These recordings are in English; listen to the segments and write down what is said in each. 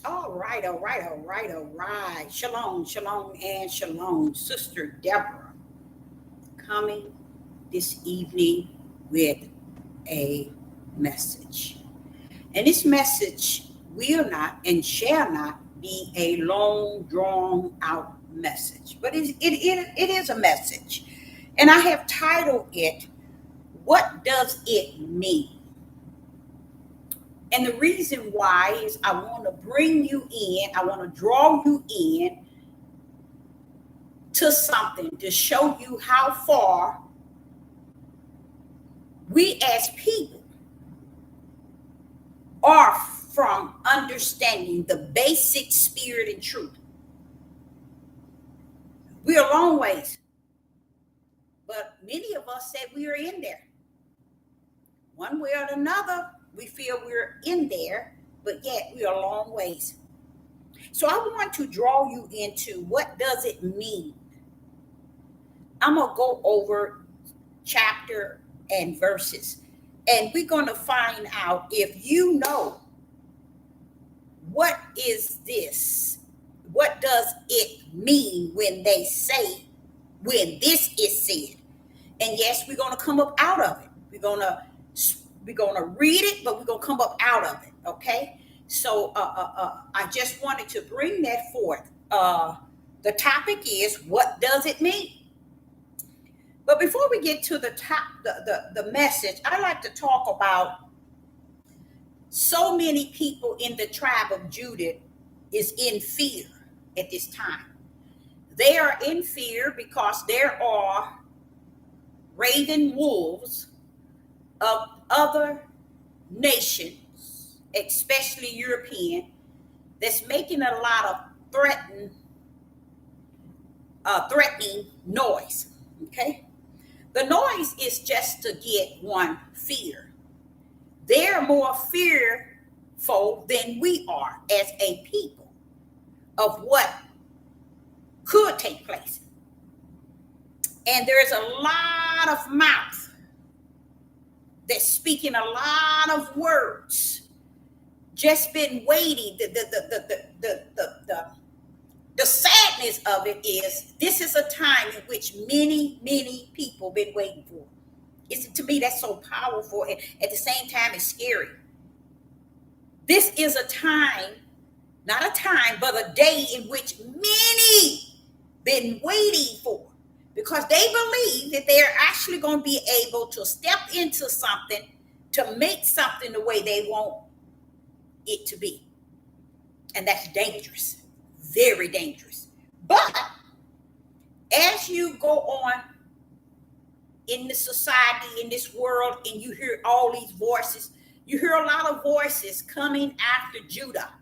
All right, all right, all right, all right. Shalom, shalom, and shalom. Sister Deborah coming this evening with a message. And this message will not and shall not be a long, drawn out message, but it is a message. And I have titled it, What Does It Mean? And the reason why is I want to bring you in, I want to draw you in to something to show you how far we as people are from understanding the basic spirit and truth. We're a long ways, but many of us said we are in there. One way or another, we feel we're in there, but yet we are a long ways. So I want to draw you into what does it mean. I'm going to go over chapter and verses, and we're going to find out if you know what is this? What does it mean when they say, when this is said? And yes, we're going to come up out of it. We're gonna read it, but we're gonna come up out of it. Okay. So I just wanted to bring that forth. The topic is, what does it mean? But before we get to the top, the message, I like to talk about so many people in the tribe of Judah is in fear at this time. They are in fear because there are raven wolves of other nations, especially European, that's making a lot of threatening noise. Okay, the noise is just to get one fear. They're more fearful than we are as a people of what could take place. And there's a lot of mouth that's speaking a lot of words. Just been waiting. The sadness of it is this is a time in which many people been waiting for. It's, to me, that's so powerful, and at the same time, it's scary. This is a time, not a time, but a day in which many been waiting for, because they believe that they're actually going to be able to step into something to make something the way they want it to be. And that's dangerous, very dangerous. But as you go on in the society, in this world, and you hear all these voices, you hear a lot of voices coming after Judah.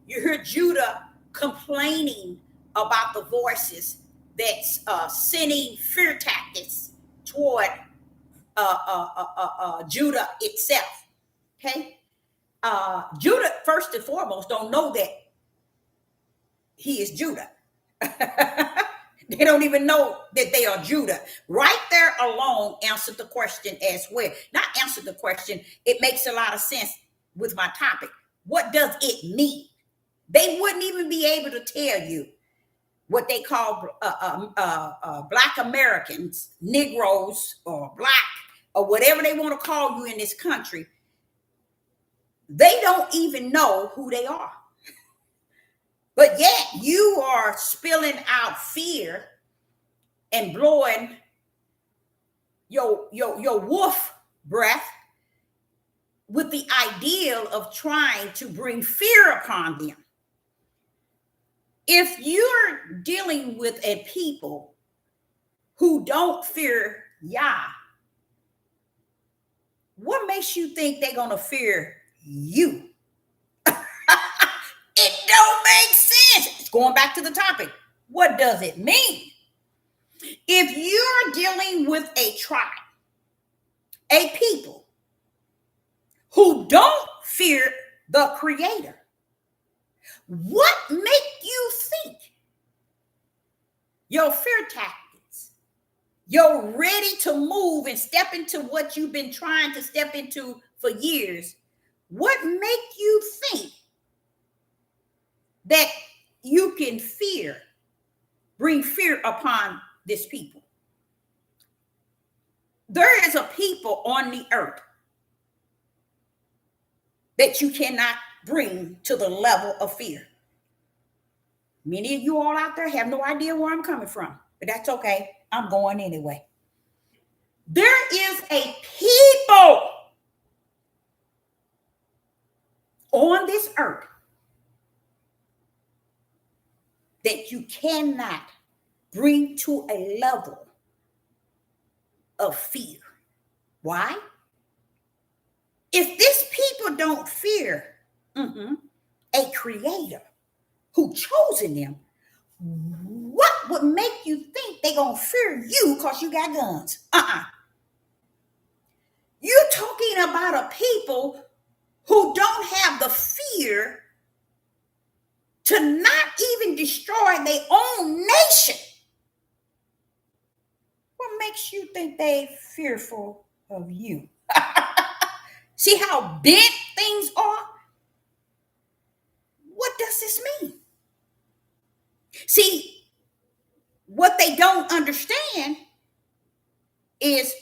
You hear Judah complaining about the voices that's sending fear tactics toward Judah itself. Okay, Judah first and foremost don't know that he is Judah. They don't even know that they are Judah. Right there alone answered the question as well. Not answered the question, it makes a lot of sense with my topic. What does it mean? They wouldn't even be able to tell you what they call Black Americans, Negroes, or Black, or whatever they want to call you in this country. They don't even know who they are. But yet you are spilling out fear and blowing your wolf breath with the ideal of trying to bring fear upon them. If you're dealing with a people who don't fear Yah, what makes you think they're going to fear you? It don't make sense. It's going back to the topic. What does it mean? If you're dealing with a tribe, a people who don't fear the Creator, what make you think your fear tactics, you're ready to move and step into what you've been trying to step into for years? What make you think that you can bring fear upon this people. There is a people on the earth that you cannot bring to the level of fear. Many of you all out there have no idea where I'm coming from, but that's okay. I'm going anyway. There is a people on this earth that you cannot bring to a level of fear. Why? If these people don't fear a creator who chosen them, what would make you think they're going to fear you because you got guns? You're talking about a people who don't have the fear to not even destroy their own nation. What makes you think they're fearful of you? See how big things are? What does this mean? See, what they don't understand is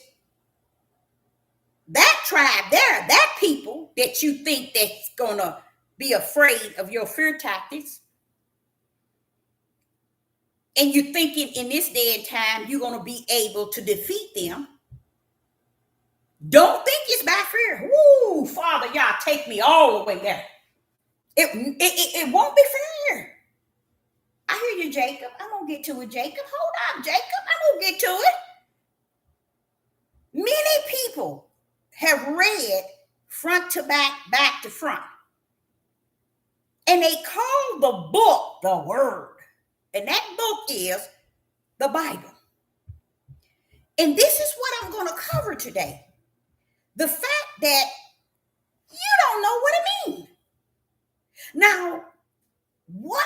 that tribe there, that people that you think that's gonna be afraid of your fear tactics, and you're thinking in this day and time you're gonna be able to defeat them. Don't think it's by fear. Woo, Father, y'all take me all the way there. It won't be fear. I hear you, Jacob. I'm gonna get to it, Jacob. Hold on, Jacob. I'm gonna get to it. Many people have read front to back to front. And they call the book the Word. And that book is the Bible. And this is what I'm going to cover today. The fact that you don't know what it means. Now, what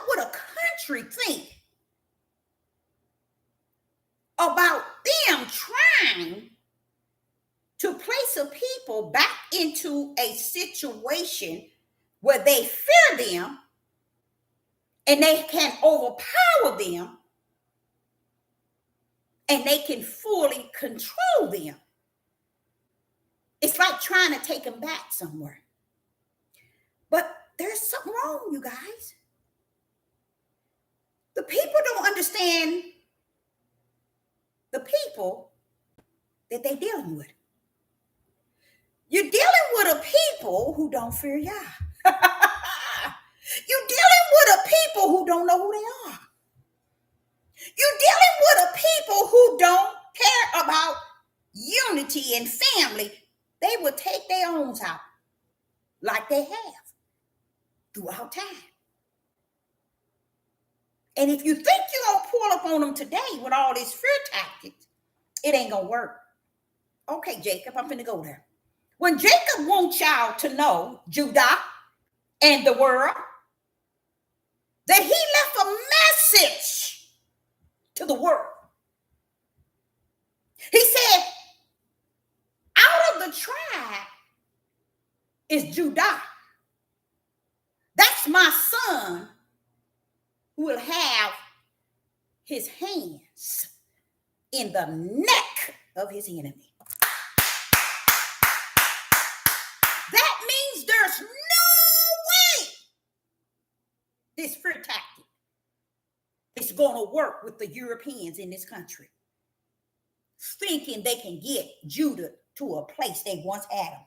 would a country think about them trying to place a people back into a situation where they fear them and they can overpower them and they can fully control them? It's like trying to take them back somewhere. But there's something wrong, you guys. The people don't understand the people that they're dealing with. You're dealing with a people who don't fear Yah. You're dealing with a people who don't know who they are. You're dealing with a people who don't care about unity and family. They will take their own out like they have throughout time. And if you think you're going to pull up on them today with all these fear tactics, it ain't going to work. Okay, Jacob, I'm finna go there. When Jacob wants y'all to know, Judah and the world, that he left a message to the world. He said, out of the tribe is Judah. That's my son who will have his hands in the neck of his enemy. That means there's no way this fear tactic is going to work with the Europeans in this country, thinking they can get Judah to a place they once had him.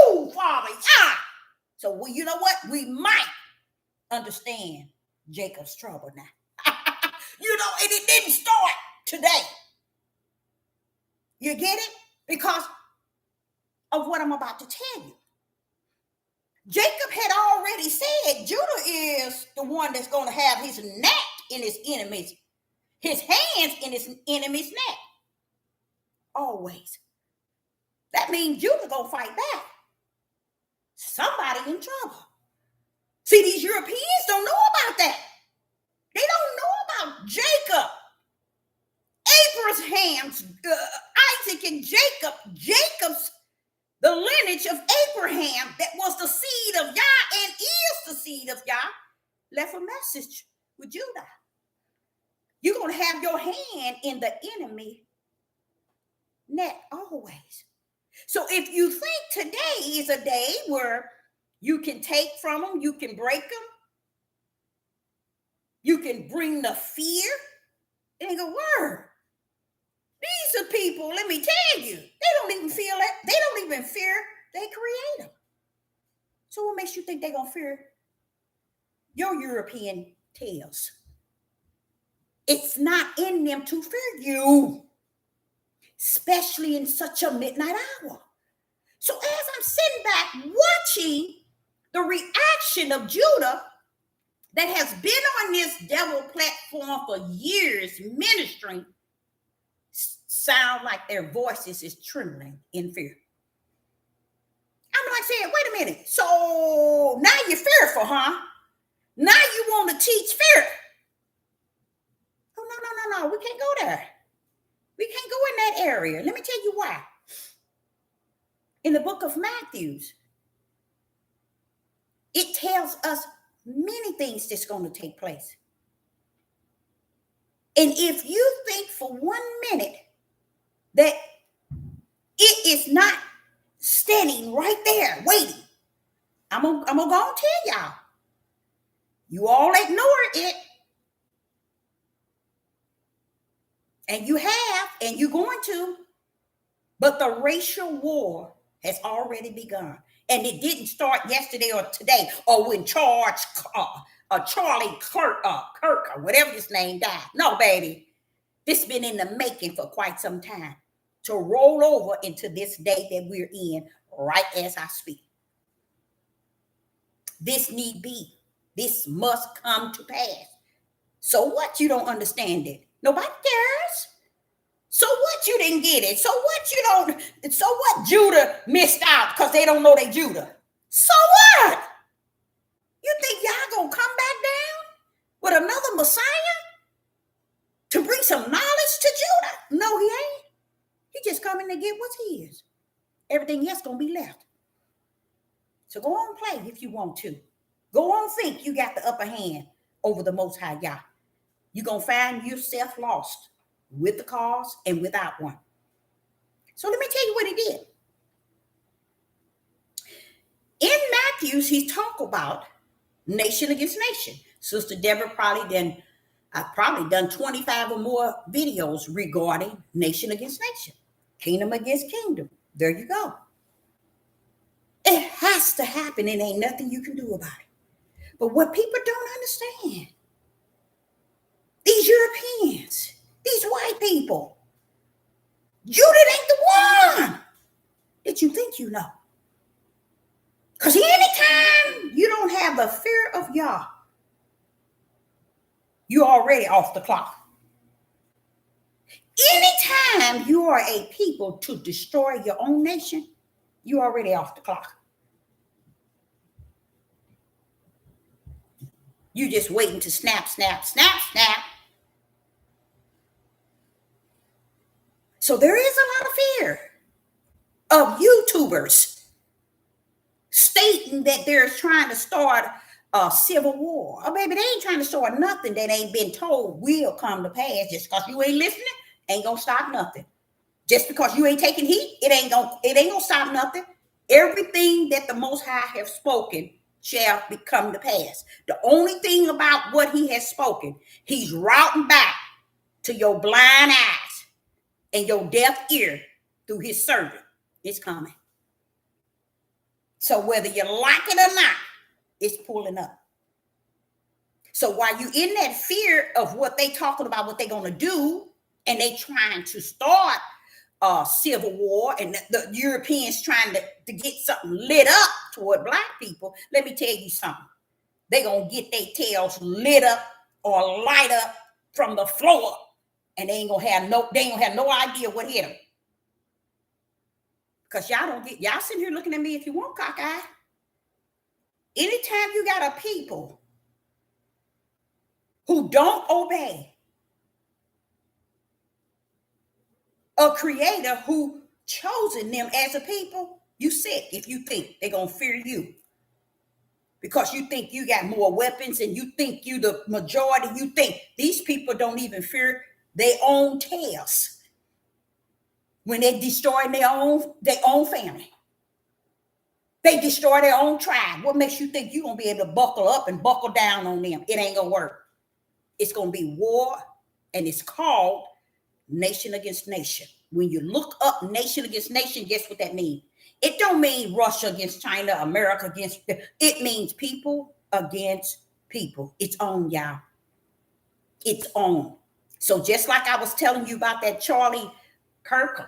Woo, Father, yeah. So, well, you know what? We might understand Jacob's trouble now. You know, and it didn't start today. You get it? Because of what I'm about to tell you. Jacob had already said Judah is the one that's going to have his neck in his enemies, his hands in his enemy's neck. Always. That means Judah going to fight back. Somebody in trouble. See, these Europeans don't know about that. They don't know about Jacob, Abraham's, Isaac and Jacob. the lineage of Abraham that was the seed of Yah and is the seed of Yah, left a message with Judah. You're going to have your hand in the enemy net always. So if you think today is a day where you can take from them, you can break them, you can bring the fear, it ain't gonna work. These are people, let me tell you, they don't even feel it. They don't even fear they create them. So what makes you think they're gonna fear your European tails? It's not in them to fear you, especially in such a midnight hour. So as I'm sitting back watching the reaction of Judah that has been on this devil platform for years ministering, sound like their voices is trembling in fear. I'm like saying, wait a minute. So now you're fearful, huh? Now you want to teach fear. Oh, no. We can't go there. We can't go in that area. Let me tell you why. In the book of Matthew, it tells us many things that's going to take place. And if you think for 1 minute that it is not standing right there waiting, I'm gonna go and tell y'all. You all ignore it. And you have, and you're going to. But the racial war has already begun. And it didn't start yesterday or today or when Charlie Kirk or whatever his name died. No, baby. This has been in the making for quite some time to roll over into this day that we're in right as I speak. This need be. This must come to pass. So what? You don't understand it. Nobody cares. So what? You didn't get it. So what? You don't. So what? Judah missed out because they don't know they Judah. So what? You think y'all gonna come back down with another Messiah to bring some knowledge to Judah? No, he ain't. He just coming to get what's his. Everything else gonna be left. So go on play if you want to. Go on think you got the upper hand over the Most High Yah. You're gonna find yourself lost with the cause and without one. So let me tell you what he did. In Matthews, he talked about nation against nation. Sister Deborah I've probably done 25 or more videos regarding nation against nation, kingdom against kingdom. There you go. It has to happen and ain't nothing you can do about it. But what people don't understand, these Europeans, these white people, Judah ain't the one that you think you know. Because anytime you don't have the fear of Yah, you're already off the clock. Anytime you are a people to destroy your own nation, you're already off the clock. You just waiting to snap. So there is a lot of fear of YouTubers stating that they're trying to start a civil war. Oh, baby, they ain't trying to start nothing that ain't been told will come to pass. Just because you ain't listening, ain't gonna stop nothing. Just because you ain't taking heat, it ain't gonna stop nothing. Everything that the Most High have spoken shall come to pass. The only thing about what he has spoken, he's routing back to your blind eyes and your deaf ear through his servant. It's coming. So whether you like it or not, it's pulling up. So while you in that fear of what they talking about, what they gonna do, and they trying to start a civil war, and the Europeans trying to get something lit up toward black people, let me tell you something. They gonna get their tails lit up or light up from the floor, and they ain't gonna have no idea what hit them. Because y'all sitting here looking at me if you want cockeye. Anytime you got a people who don't obey a creator who chosen them as a people, You sick if you think they're going to fear you because you think you got more weapons and you think you the majority. You think these people don't even fear their own tails when they destroy their own family. They destroy their own tribe. What makes you think you're going to be able to buckle up and buckle down on them? It ain't going to work. It's going to be war, and it's called nation against nation. When you look up nation against nation, guess what that means? It don't mean Russia against China, America against, it means people against people. It's on, y'all. It's on. So just like I was telling you about that Charlie Kirk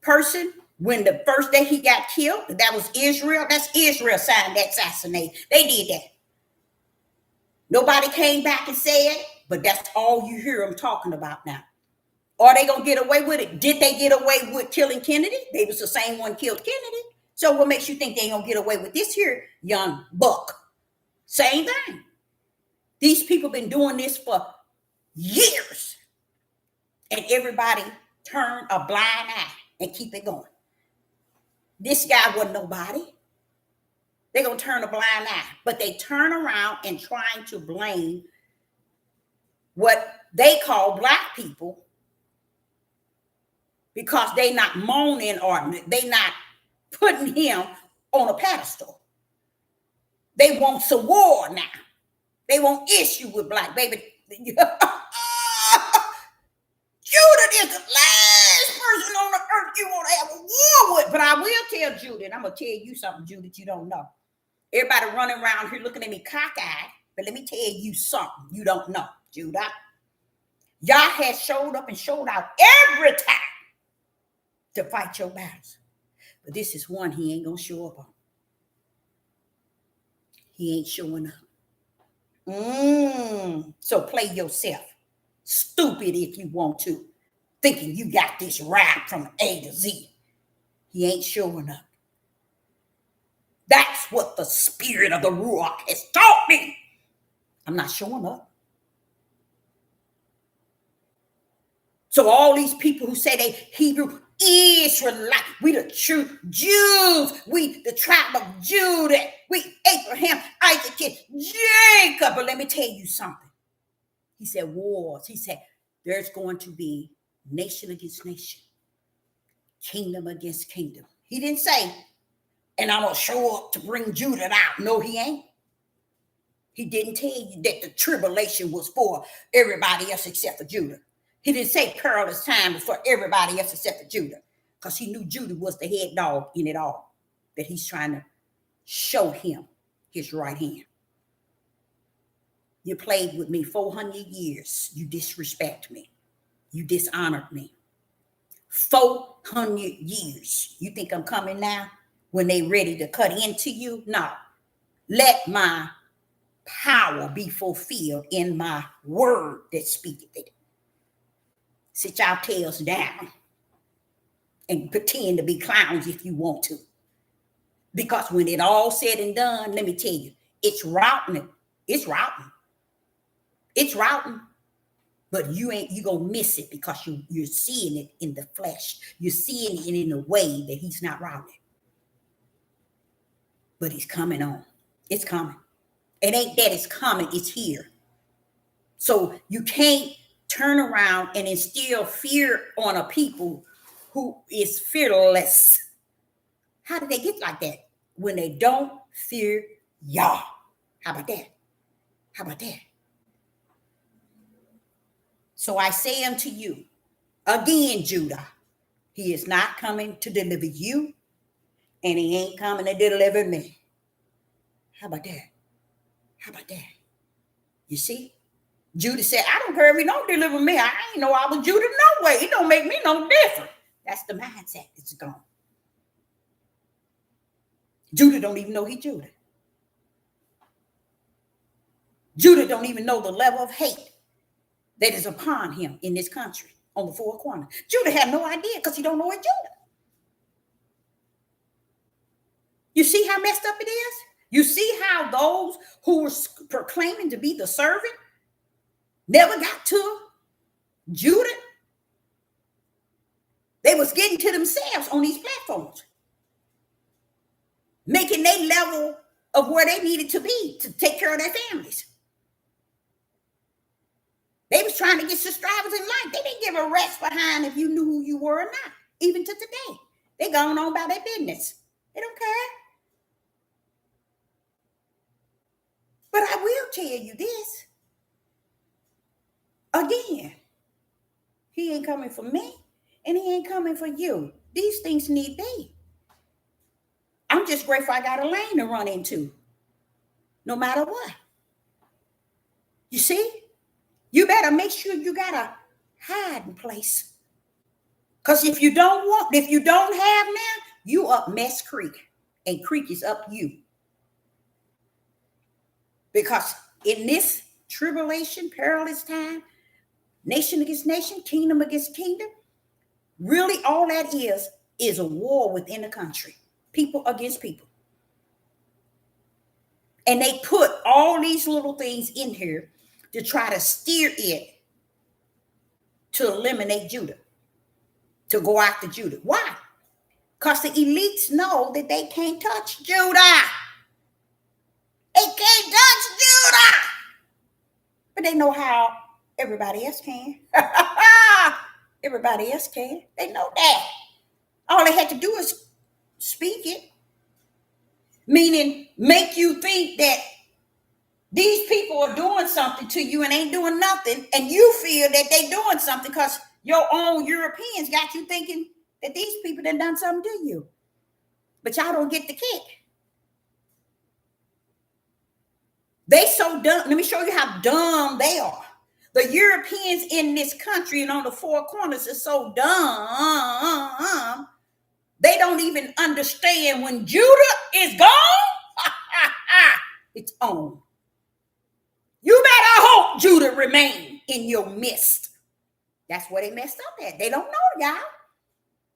person, when the first day he got killed, that was Israel. That's Israel signed that assassination. They did that. Nobody came back and said, but that's all you hear them talking about now. Are they going to get away with it? Did they get away with killing Kennedy? They was the same one killed Kennedy. So what makes you think they ain't going to get away with this here young buck? Same thing. These people been doing this for years. And everybody turn a blind eye and keep it going. This guy wasn't nobody. They're going to turn a blind eye. But they turn around and trying to blame what they call black people because they not moaning or they not putting him on a pedestal. They want some war now. They want issue with black baby. Judah is the last person on the earth you want to have a war with. But I will tell Judah, and I'm going to tell you something, Judah, that you don't know. Everybody running around here looking at me cockeyed, but let me tell you something you don't know, Judah. Yah has showed up and showed out every time to fight your battles. But this is one he ain't going to show up on. He ain't showing up. So play yourself. Stupid if you want to. Thinking you got this rap from A to Z. He ain't showing up. That's what the spirit of the Ruach has taught me. I'm not showing up. So all these people who say they Hebrew Israelite, we the true Jews, we the tribe of Judah, we Abraham, Isaac, and Jacob. But let me tell you something. He said wars. He said there's going to be nation against nation, kingdom against kingdom. He didn't say, and I'm going to show up to bring Judah out. No, he ain't. He didn't tell you that the tribulation was for everybody else except for Judah. He didn't say perilous time was for everybody else except for Judah, because he knew Judah was the head dog in it all, that he's trying to show him his right hand. You played with me 400 years. You disrespect me. You dishonored me. 400 years. You think I'm coming now when they ready to cut into you? No. Let my power be fulfilled in my word that speaketh it. Sit your tails down and pretend to be clowns if you want to. Because when it all said and done, let me tell you, it's routing. It's routing. It's routing. But you gonna miss it because you're seeing it in the flesh. You're seeing it in a way that he's not routing. But he's coming on. It's coming. It ain't that it's coming, it's here. So you can't turn around and instill fear on a people who is fearless. How did they get like that? When they don't fear Yah. How about that? How about that? So I say unto you, again, Judah, he is not coming to deliver you, and he ain't coming to deliver me. How about that? How about that? You see? Judah said, I don't care if he don't deliver me. I ain't know I was Judah no way. It don't make me no different. That's the mindset that's gone. Judah don't even know he Judah. Judah don't even know the level of hate that is upon him in this country on the four corners. Judah had no idea because he don't know it's Judah. You see how messed up it is? You see how those who were proclaiming to be the servant never got to Judah? They was getting to themselves on these platforms. making their level of where they needed to be to take care of their families. They was trying to get subscribers in life. They didn't give a rat's behind if you knew who you were or not. Even to today, they going on about their business. They don't care. But I will tell you this. Again, he ain't coming for me and he ain't coming for you. These things need be. I'm just grateful I got a lane to run into, no matter what. You see? You better make sure you got a hiding place. Because if you don't have now, you up Mess Creek. And Creek is up you. Because in this tribulation, perilous time, nation against nation, kingdom against kingdom, really all that is a war within the country. People against people. And they put all these little things in here to try to steer it to eliminate Judah, to go after Judah. Why? Because the elites know that they can't touch Judah. They can't touch Judah. But they know how everybody else can. Everybody else can. They know that. All they had to do is speak it. Meaning make you think that these people are doing something to you and ain't doing nothing. And you feel that they doing something because your own Europeans got you thinking that these people done something to you. But y'all don't get the kick. They so dumb. Let me show you how dumb they are. The Europeans in this country and on the four corners are so dumb. They don't even understand when Judah is gone, it's on. You better hope Judah remain in your midst. That's where they messed up at. They don't know, y'all.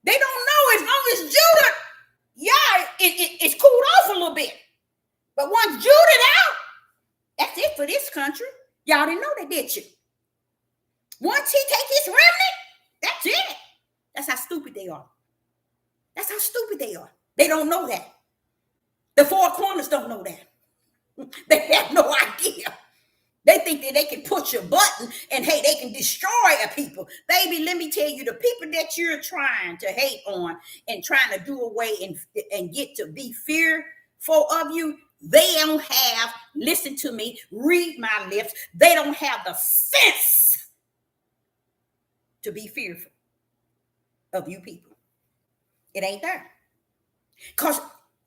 They don't know as long as Judah, it's cooled off a little bit. But once Judah out, that's it for this country. Y'all didn't know that, did you? Once he take his remnant, that's it. That's how stupid they are. That's how stupid they are. They don't know that. The four corners don't know that. They have no idea. They think that they can push a button and, hey, they can destroy a people. Baby, let me tell you, the people that you're trying to hate on and trying to do away and get to be fearful of you, they don't have, listen to me, read my lips, they don't have the sense to be fearful of you people. It ain't there. Because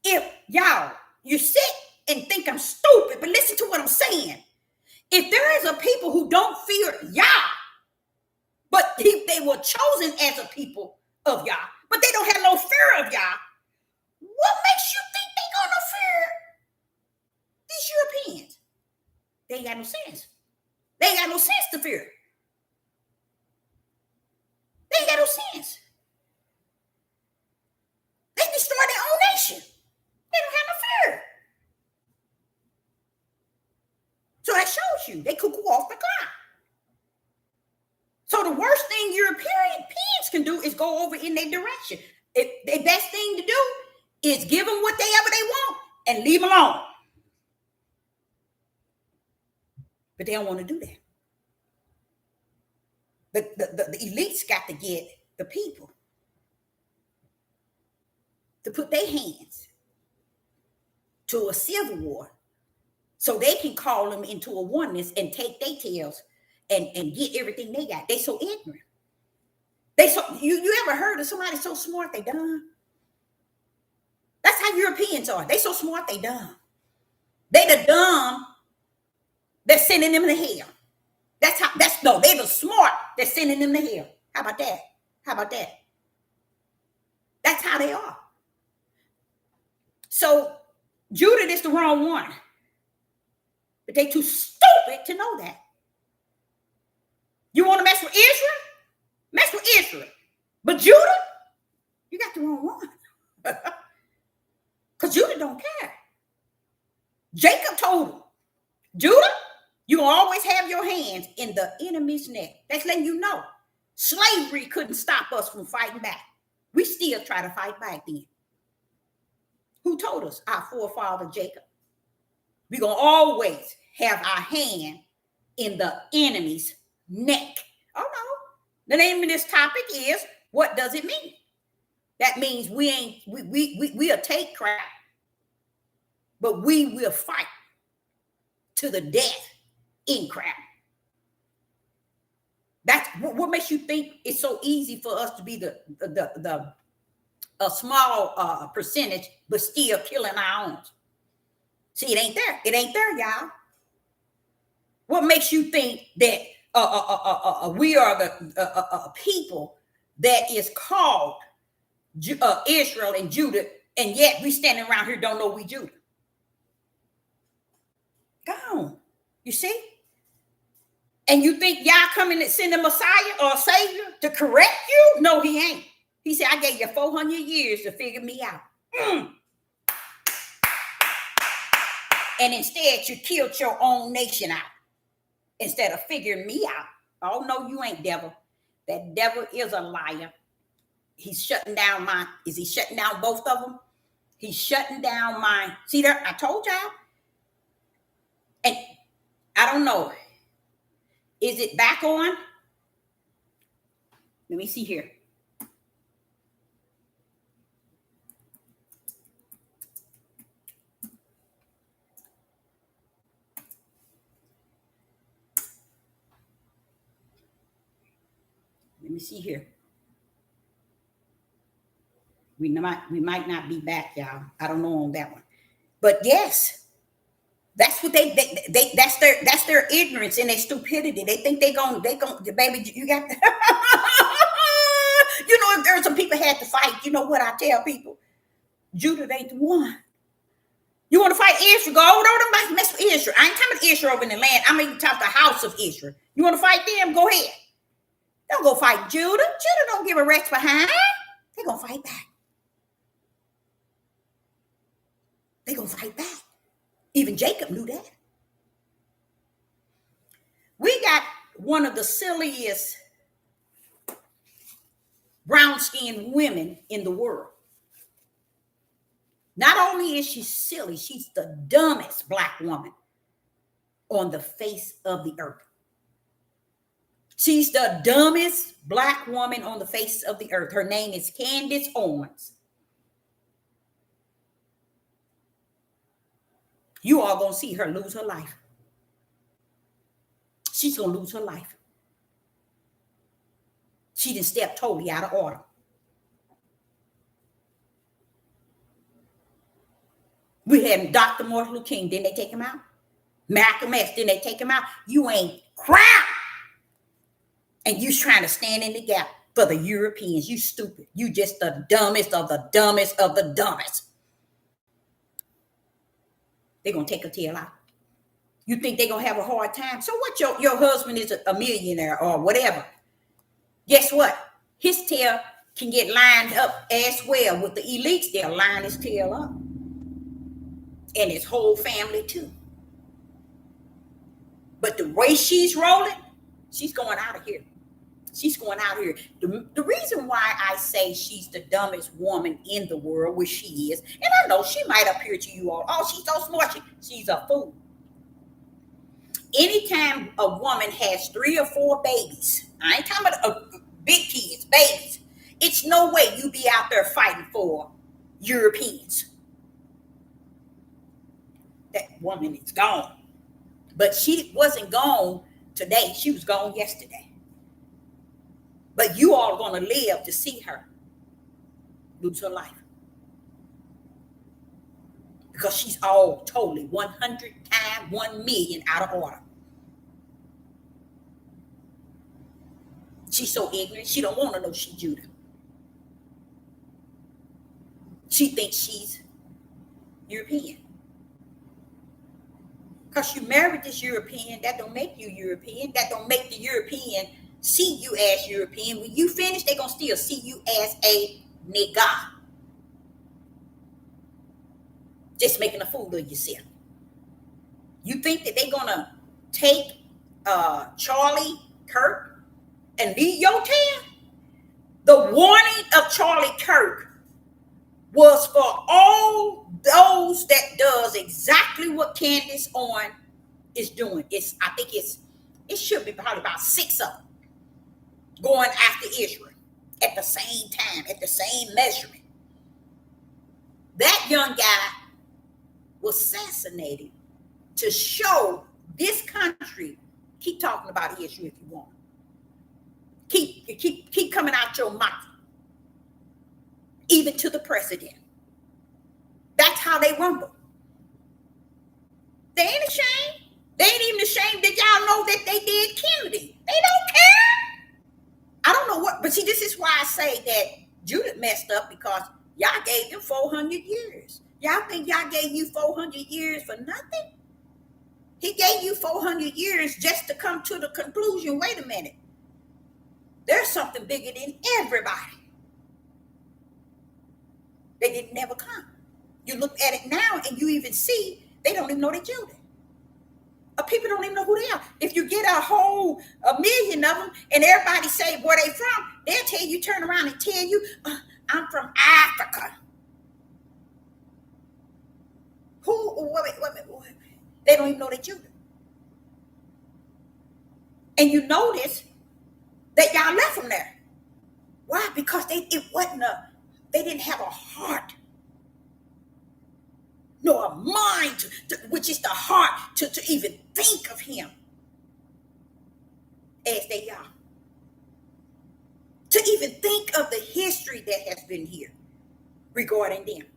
if y'all, you sit and think I'm stupid, but listen to what I'm saying. If there is a people who don't fear Yah, but they were chosen as a people of Yah, but they don't have no fear of Yah, what makes you think they're going to fear these Europeans? They ain't got no sense. They ain't got no sense to fear. They ain't got no sense. They destroy their own nation. They don't have no fear. So that shows you they cuckoo off the clock. So the worst thing Europeans can do is go over in their direction. The best thing to do is give them whatever they want and leave them alone. But they don't want to do that. The elites got to get the people to put their hands to a civil war so they can call them into a oneness and take their tails and get everything they got. They so ignorant. You ever heard of somebody so smart they dumb? That's how Europeans are. They so smart they dumb. They the dumb that's sending them to hell. They the smart that's sending them to hell. How about that? That's how they are. So Judah is the wrong one. But they too stupid to know that. You want to mess with Israel? Mess with Israel. But Judah, you got the wrong one. Because Judah don't care. Jacob told him, Judah, you will always have your hands in the enemy's neck. That's letting you know. Slavery couldn't stop us from fighting back. We still try to fight back then. Who told us? Our forefather Jacob. We're going to always have our hand in the enemy's neck. Oh no. The name of this topic is, what does it mean? That means we'll take crap, but we will fight to the death in crap. That's what makes you think it's so easy for us to be a small percentage, but still killing our own. See, it ain't there. It ain't there, y'all. What makes you think that we are the people that is called Israel and Judah, and yet we standing around here don't know we Judah? Gone. You see? And you think y'all coming to send a Messiah or a Savior to correct you? No, he ain't. He said, I gave you 400 years to figure me out. And instead, you killed your own nation out instead of figuring me out. Oh, no, you ain't, devil. That devil is a liar. He's shutting down mine. Is he shutting down both of them? He's shutting down mine. See there? I told y'all. And I don't know. Is it back on? Let me see here. Let me see here. We might not be back, y'all. I don't know on that one. But yes, that's what that's their ignorance and their stupidity. They think they gonna baby, you got you know, if there's some people had to fight, you know what I tell people? Judah ain't the one. You want to fight Israel? Go over there and mess with Israel. I ain't talking about Israel over in the land. I'm even talking the house of Israel. You want to fight them? Go ahead. Don't go fight Judah. Judah don't give a rat's behind. They're going to fight back. They're going to fight back. Even Jacob knew that. We got one of the silliest brown-skinned women in the world. Not only is she silly, she's the dumbest black woman on the face of the earth. She's the dumbest black woman on the face of the earth. Her name is Candace Owens. You all gonna see her lose her life. She's gonna lose her life. She done stepped totally out of order. We had Dr. Martin Luther King, didn't they take him out? Malcolm X, didn't they take him out? You ain't crap. And you trying to stand in the gap for the Europeans. You stupid. You just the dumbest of the dumbest of the dumbest. They're going to take a tail out. You think they're going to have a hard time? So what, your husband is a millionaire or whatever. Guess what? His tail can get lined up as well with the elites. They'll line his tail up. And his whole family too. But the way she's rolling, she's going out of here. She's going out here. The reason why I say she's the dumbest woman in the world, which she is, and I know she might appear to you all, oh, she's so smart, she's a fool. Anytime a woman has 3 or 4 babies, I ain't talking about big kids, babies, it's no way you be out there fighting for Europeans. That woman is gone. But she wasn't gone today. She was gone yesterday. But you all are going to live to see her lose her life. Because she's all totally 100 times 1 million out of order. She's so ignorant. She don't want to know she's Judah. She thinks she's European. Because you married this European, that don't make you European. That don't make the European see you as European. When you finish, they're going to still see you as a nigga. Just making a fool of yourself. You think that they're going to take Charlie Kirk and leave your tail? The warning of Charlie Kirk was for all those that does exactly what Candace Owens is doing. It should be probably about 6 of them going after Israel at the same time, at the same measurement. That young guy was assassinated to show this country, keep talking about Israel if you want. Keep coming out your mouth, even to the president. That's how they rumble. They ain't ashamed. They ain't even ashamed that y'all know that they did Kennedy. They don't care. I don't know what, but see, this is why I say that Judith messed up, because y'all gave them 400 years. Y'all think y'all gave you 400 years for nothing? He gave you 400 years just to come to the conclusion, wait a minute, there's something bigger than everybody. They didn't never come. You look at it now and you even see they don't even know they're Judah. People don't even know who they are. If you get a million of them and everybody say where they from, they'll tell you, turn around and tell you, I'm from Africa. Wait. They don't even know they're Judah. And you notice that y'all left them there. Why? Because they didn't have a heart. No, a mind, which is the heart to even think of him as they are. To even think of the history that has been here regarding them.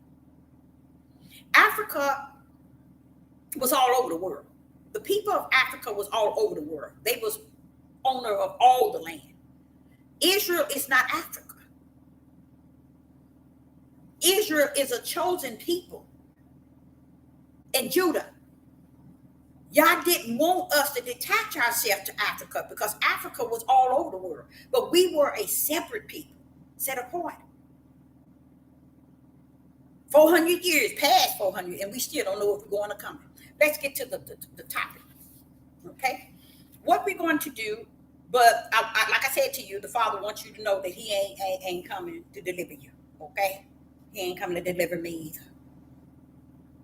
Africa was all over the world. The people of Africa was all over the world. They was owner of all the land. Israel is not Africa. Israel is a chosen people. And Judah, y'all didn't want us to detach ourselves to Africa because Africa was all over the world. But we were a separate people, set apart. 400 years, past 400, and we still don't know if we're going to come. Let's get to the topic, okay? What we're going to do, but like I said to you, the Father wants you to know that he ain't coming to deliver you, okay? He ain't coming to deliver me either.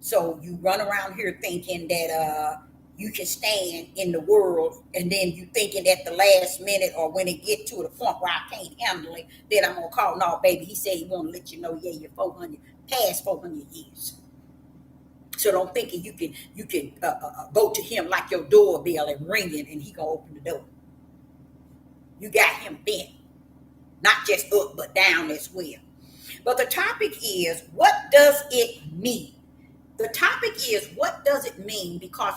So you run around here thinking that you can stand in the world, and then you thinking at the last minute or when it get to the point where I can't handle it, then I'm going to call. No, baby, he said he want to let you know, yeah, you're 400, past 400 years. So don't think you can go to him like your doorbell and ring it and he going to open the door. You got him bent, not just up but down as well. But the topic is, what does it mean? The topic is, what does it mean? Because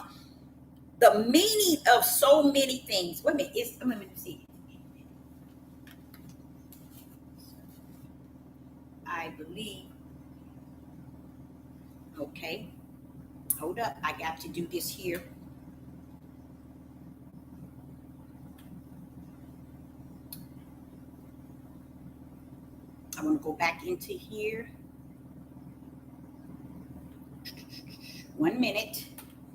the meaning of so many things. Wait a minute. Let me see. I believe. Okay. Hold up. I got to do this here. I want to go back into here. 1 minute.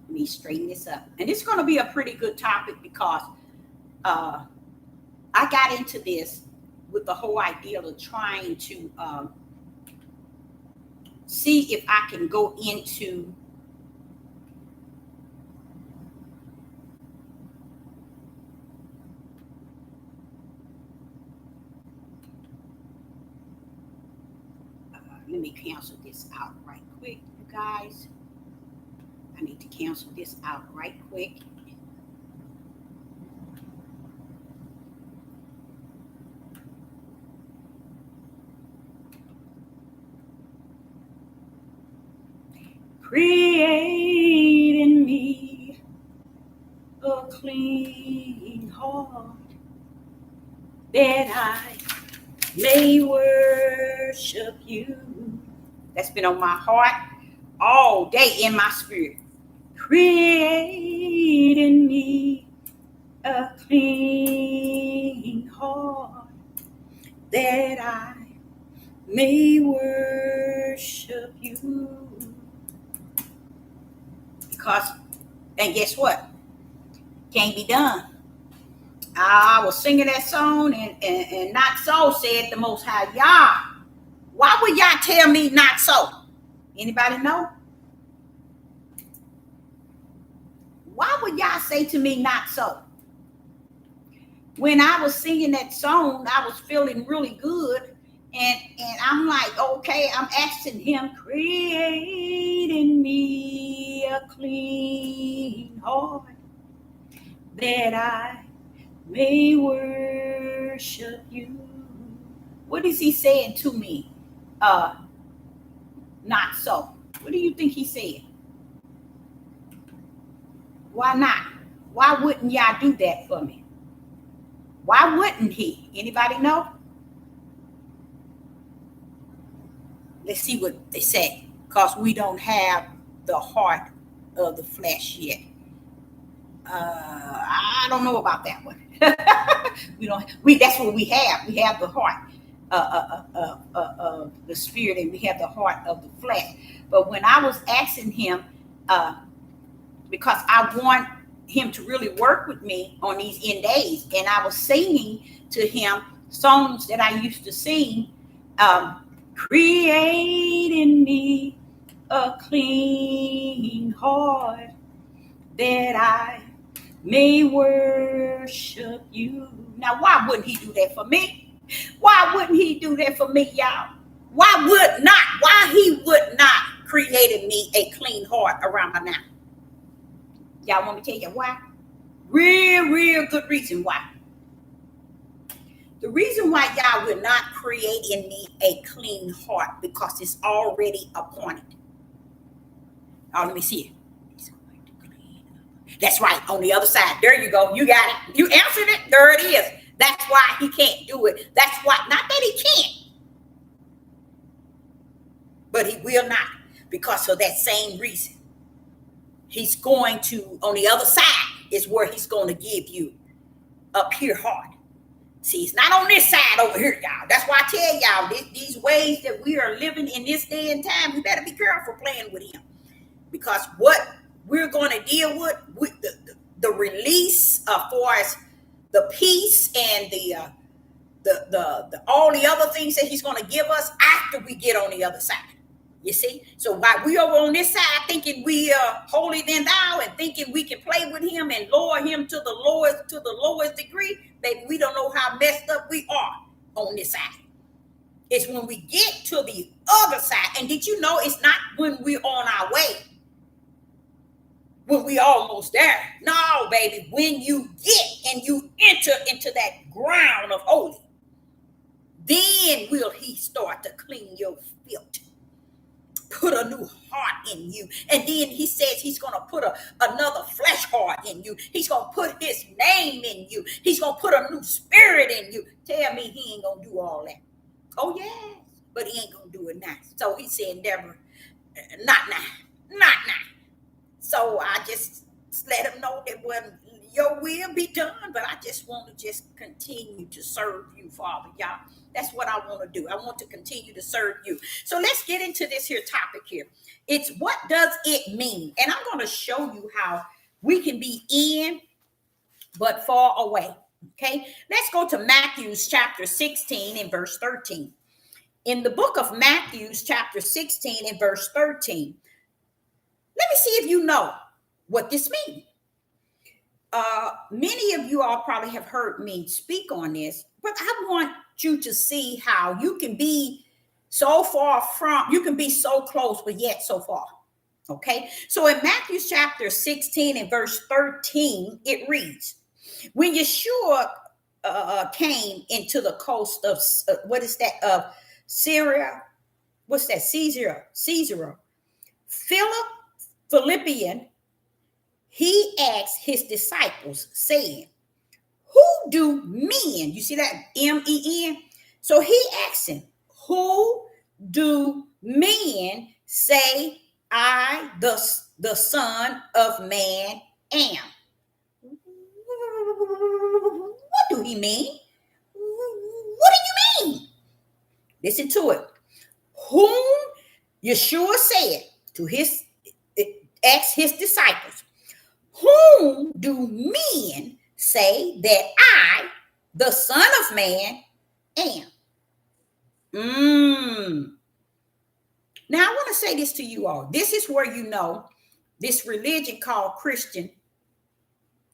Let me straighten this up. And it's going to be a pretty good topic because I got into this with the whole idea of trying to see if I can go into let me cancel this out right quick, you guys. I need to cancel this out right quick. Create in me a clean heart that I may worship you. That's been on my heart all day in my spirit. Create in me a clean heart that I may worship you. Because, and guess what? Can't be done. I was singing that song and not so said the Most High Yah Why would y'all tell me not so? Anybody know? Why would y'all say to me not so? When I was singing that song, I was feeling really good. And I'm like, okay, I'm asking him, create in me a clean heart that I may worship you. What is he saying to me? Not so. What do you think he said? Why not? Why wouldn't y'all do that for me? Why wouldn't he? Anybody know? Let's see what they say. Because we don't have the heart of the flesh yet. I don't know about that one. That's what we have. We have the heart of the spirit, and we have the heart of the flesh. But when I was asking him, because I want him to really work with me on these end days, and I was singing to him songs that I used to sing, create in me a clean heart that I may worship you. Now, why wouldn't he do that for me? Why wouldn't he do that for me, y'all? Why he would not create in me a clean heart around my now? Y'all want me to tell you why? Real good reason why. The reason why y'all will not create in me a clean heart, because it's already appointed. Oh, let me see it. That's right, on the other side. There you go. You got it. You answered it. There it is. That's why he can't do it. That's why, not that he can't, but he will not, because of that same reason. He's going to, on the other side is where he's going to give you a pure heart. See, it's not on this side over here, y'all. That's why I tell y'all, these ways that we are living in this day and time, we better be careful playing with him. Because what we're going to deal with the release for us, the peace and the all the other things that he's going to give us after we get on the other side. You see? So while we over on this side thinking we are holier than thou and thinking we can play with him and lower him to the lowest degree, baby, we don't know how messed up we are on this side. It's when we get to the other side. And did you know it's not when we're on our way, when we almost there? No, baby, when you get and you enter into that ground of holy, then will he start to clean your filth, put a new heart in you. And then he says he's going to put another flesh heart in you. He's going to put his name in you. He's going to put a new spirit in you. Tell me he ain't going to do all that. Oh, yes, but he ain't going to do it now. So he said, Deborah, not now. So I just let him know that when your will be done, but I just want to just continue to serve you, Father, y'all. That's what I want to do. I want to continue to serve you. So let's get into this here topic here. It's what does it mean? And I'm going to show you how we can be in, but far away. Okay, let's go to Matthew's chapter 16 and verse 13. In the book of Matthew's chapter 16 and verse 13, let me see if you know what this means. Many of you all probably have heard me speak on this, but I want you to see how you can be so far from, you can be so close, but yet so far. Okay, so in Matthew chapter 16 and verse 13, it reads, when Yeshua came into the coast of, of Syria, what's that, Caesarea, Philippian, he asked his disciples, saying, who do men, you see that men? So he asked him, who do men say I, the Son of Man, am? What do he mean? What do you mean? Listen to it. Whom Yeshua said to asked his disciples, whom do men say that I, the Son of Man, am? say this to you all. This is where you know this religion called Christian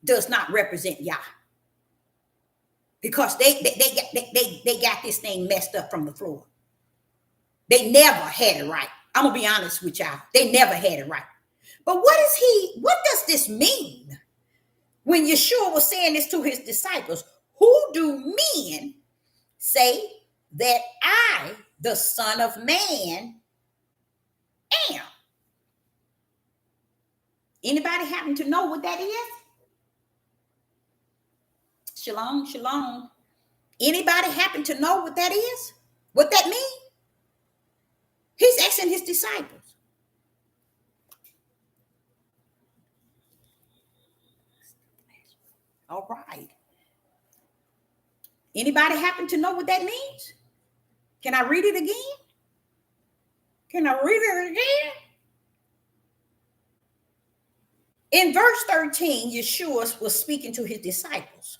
does not represent Yah. Because they got this thing messed up from the floor. They never had it right. I'm going to be honest with y'all. They never had it right. But what does this mean? When Yeshua was saying this to his disciples, who do men say that I, the Son of Man, am? Anybody happen to know what that is? Shalom, shalom. Anybody happen to know what that is? What that means? He's asking his disciples. All right. Anybody happen to know what that means? Can I read it again? Can I read it again? In verse 13, Yeshua was speaking to his disciples.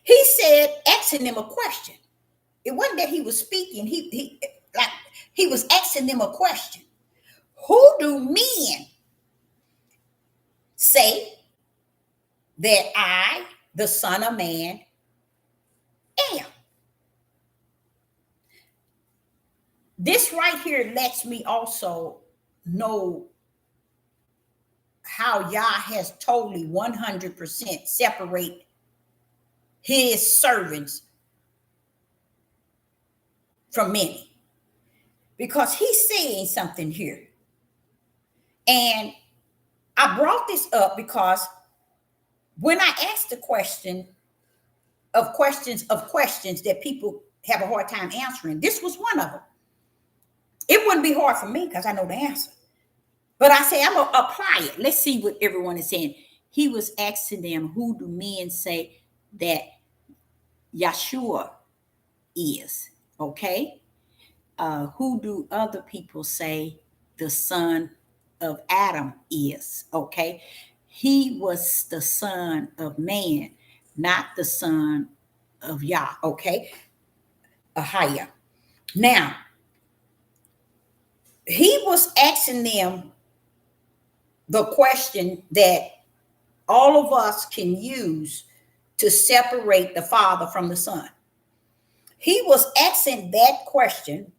He said, asking them a question. It wasn't that he was speaking. He was asking them a question. Who do men say that I, the Son of Man, am? This right here lets me also know how Yah has totally 100% separate his servants from many. Because he's saying something here. And I brought this up because when I asked the question of questions that people have a hard time answering, this was one of them. It wouldn't be hard for me because I know the answer. But I say, I'm going to apply it. Let's see what everyone is saying. He was asking them, who do men say that Yeshua is? Okay. Who do other people say the son of Adam is? Okay. He was the Son of Man, not the Son of Yah. Okay. Ahaya. Now, he was asking them the question that all of us can use to separate the Father from the Son. He was asking that question,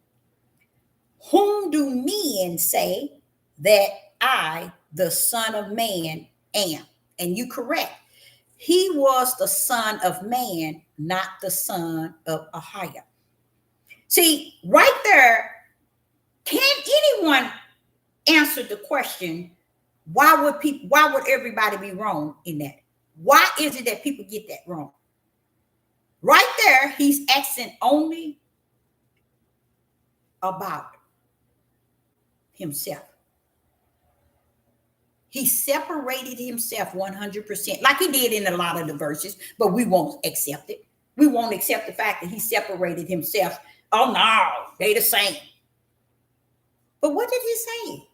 whom do men say that I, the Son of Man, am? And you correct. He was the Son of Man, not the son of Ahia. See, right there, can anyone answer the question, why would everybody be wrong in that? Why is it that people get that wrong? Right there, he's asking only about himself. He separated himself 100%, like he did in a lot of the verses, but we won't accept it. We won't accept the fact that he separated himself. Oh, no, they the same. But what did he say?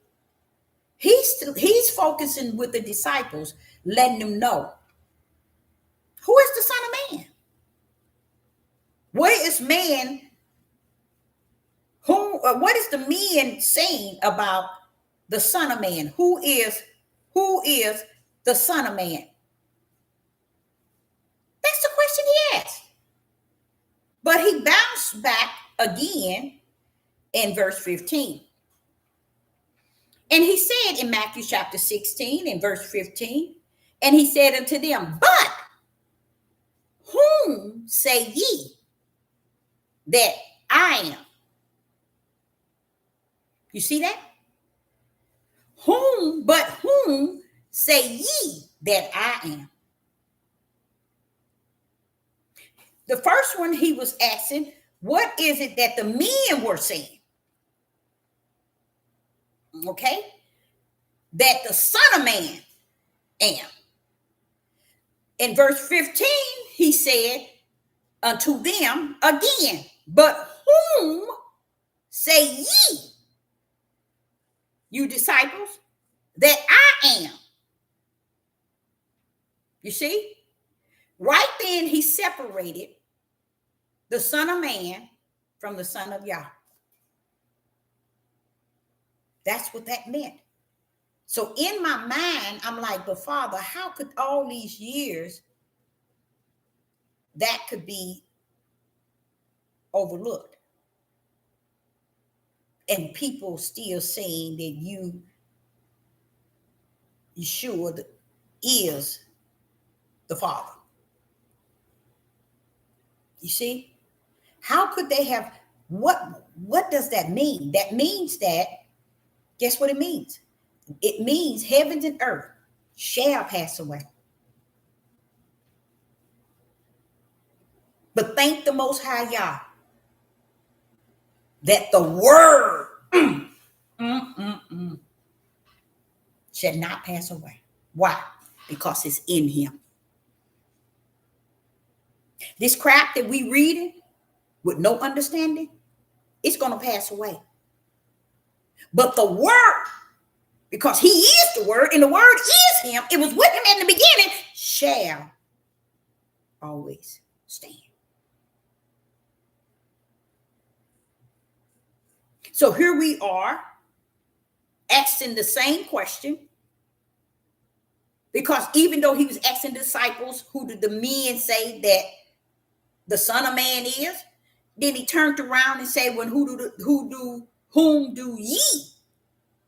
He's focusing with the disciples, letting them know, who is the Son of Man? What is man? What is the men saying about the Son of Man? Who is the Son of Man? That's the question he asked. But he bounced back again in verse 15. And he said in Matthew chapter 16 and verse 15, and he said unto them, but whom say ye that I am? You see that? Whom say ye that I am? The first one he was asking, what is it that the men were saying? Okay? That the Son of Man am. In verse 15, he said unto them again, but whom say ye, you disciples, that I am? You see? Right then he separated the Son of Man from the Son of Yah. That's what that meant. So in my mind, I'm like, but Father, how could all these years that could be overlooked? And people still saying that Yeshua is the Father. You see? How could they have, what does that mean? That means that, guess what it means? It means heavens and earth shall pass away. But thank the Most High Yah that the word shall not pass away. Why? Because it's in him. This crap that we reading with no understanding, it's going to pass away. But the word, because he is the word and the word is him, it was with him in the beginning, shall always stand. So here we are asking the same question, because even though he was asking disciples, who did the men say that the Son of Man is? Then he turned around and said, "When whom do ye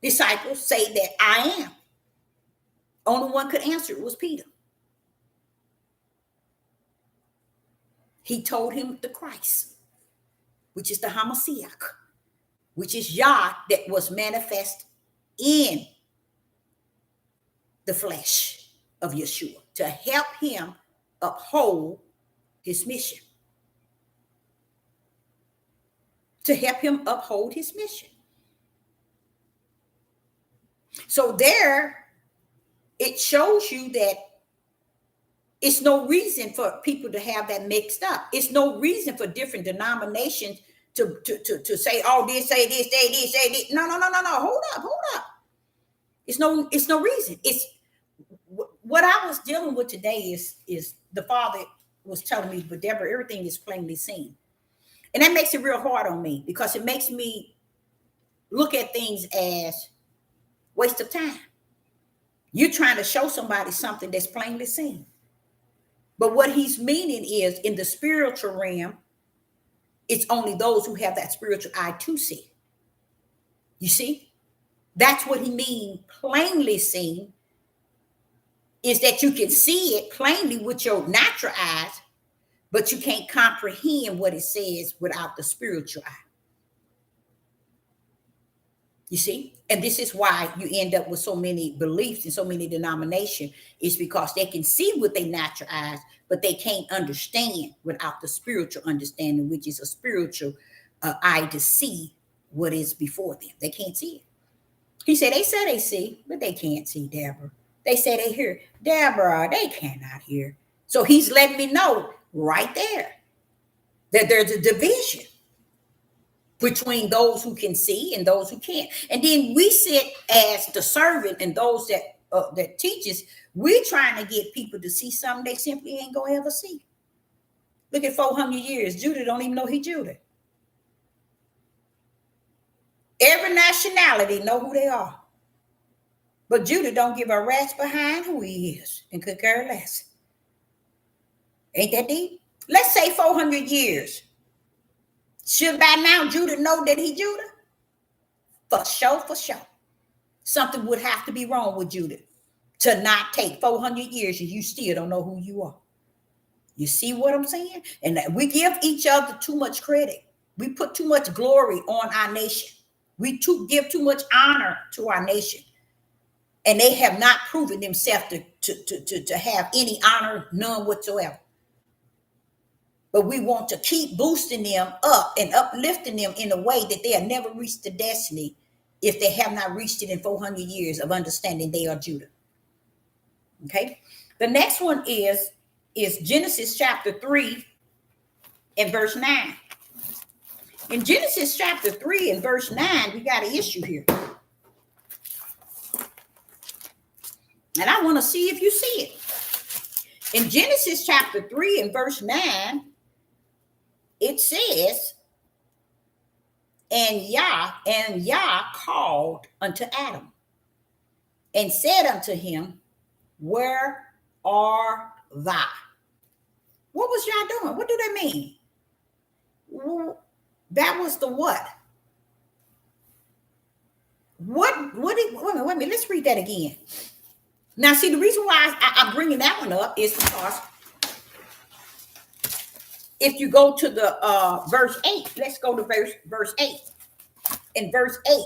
disciples say that I am?" Only one could answer it was Peter. He told him the Christ, which is the Hamashiach, which is Yah that was manifest in the flesh of Yeshua to help him uphold his mission. To help him uphold his mission. So there, it shows you that it's no reason for people to have that mixed up. It's no reason for different denominations to say, oh, this, say this, say this, say this. No. Hold up. It's no reason. It's what I was dealing with today is the Father was telling me, but Deborah, everything is plainly seen. And that makes it real hard on me, because it makes me look at things as waste of time. You're trying to show somebody something that's plainly seen. But what he's meaning is, in the spiritual realm, it's only those who have that spiritual eye to see. You see? That's what he means, plainly seen, is that you can see it plainly with your natural eyes, but you can't comprehend what it says without the spiritual eye. You see? And this is why you end up with so many beliefs and so many denominations, is because they can see with their natural eyes, but they can't understand without the spiritual understanding, which is a spiritual eye to see what is before them. They can't see it. He said, they say they see, but they can't see, Deborah. They say they hear, Deborah, they cannot hear. So he's letting me know right there that there's a division between those who can see and those who can't. And then we sit as the servant and those that teaches, we're trying to get people to see something they simply ain't gonna ever see. Look at 400 years. Judah don't even know he Judah. Every nationality know who they are. But Judah don't give a rat's behind who he is and could care less. Ain't that deep? Let's say 400 years. Should by now Judah know that he Judah? For sure. Something would have to be wrong with Judah to not take 400 years and you still don't know who you are. You see what I'm saying? And we give each other too much credit. We put too much glory on our nation. We give too much honor to our nation. And they have not proven themselves to have any honor, none whatsoever. But we want to keep boosting them up and uplifting them in a way that they'll never reach the destiny if they have not reached it in 400 years of understanding they are Judah. Okay. The next one is Genesis chapter 3 and verse 9. In Genesis chapter 3 and verse 9, we got an issue here. And I want to see if you see it. In Genesis chapter 3 and verse 9, it says, And Yah called unto Adam and said unto him, where are thou? What was Yah doing? What do that mean? That was the what? Wait a minute, let's read that again. Now, see, the reason why I'm bringing that one up is because if you go to the verse 8, let's go to verse 8. In verse 8,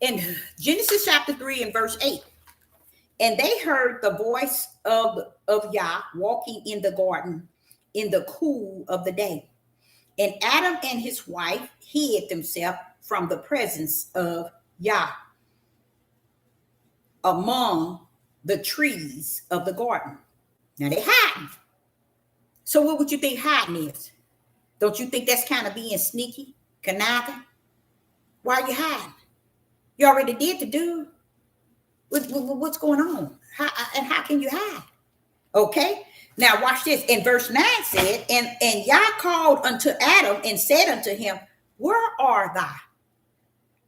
in Genesis chapter 3 and verse 8, and they heard the voice of Yah walking in the garden in the cool of the day. And Adam and his wife hid themselves from the presence of Yah among the trees of the garden. Now they hiding. So what would you think hiding is? Don't you think that's kind of being sneaky, conniving? Why are you hiding? You already did the do. What's going on? How can you hide? Okay. Now watch this. In verse 9 said, and Yah called unto Adam and said unto him, where are thou?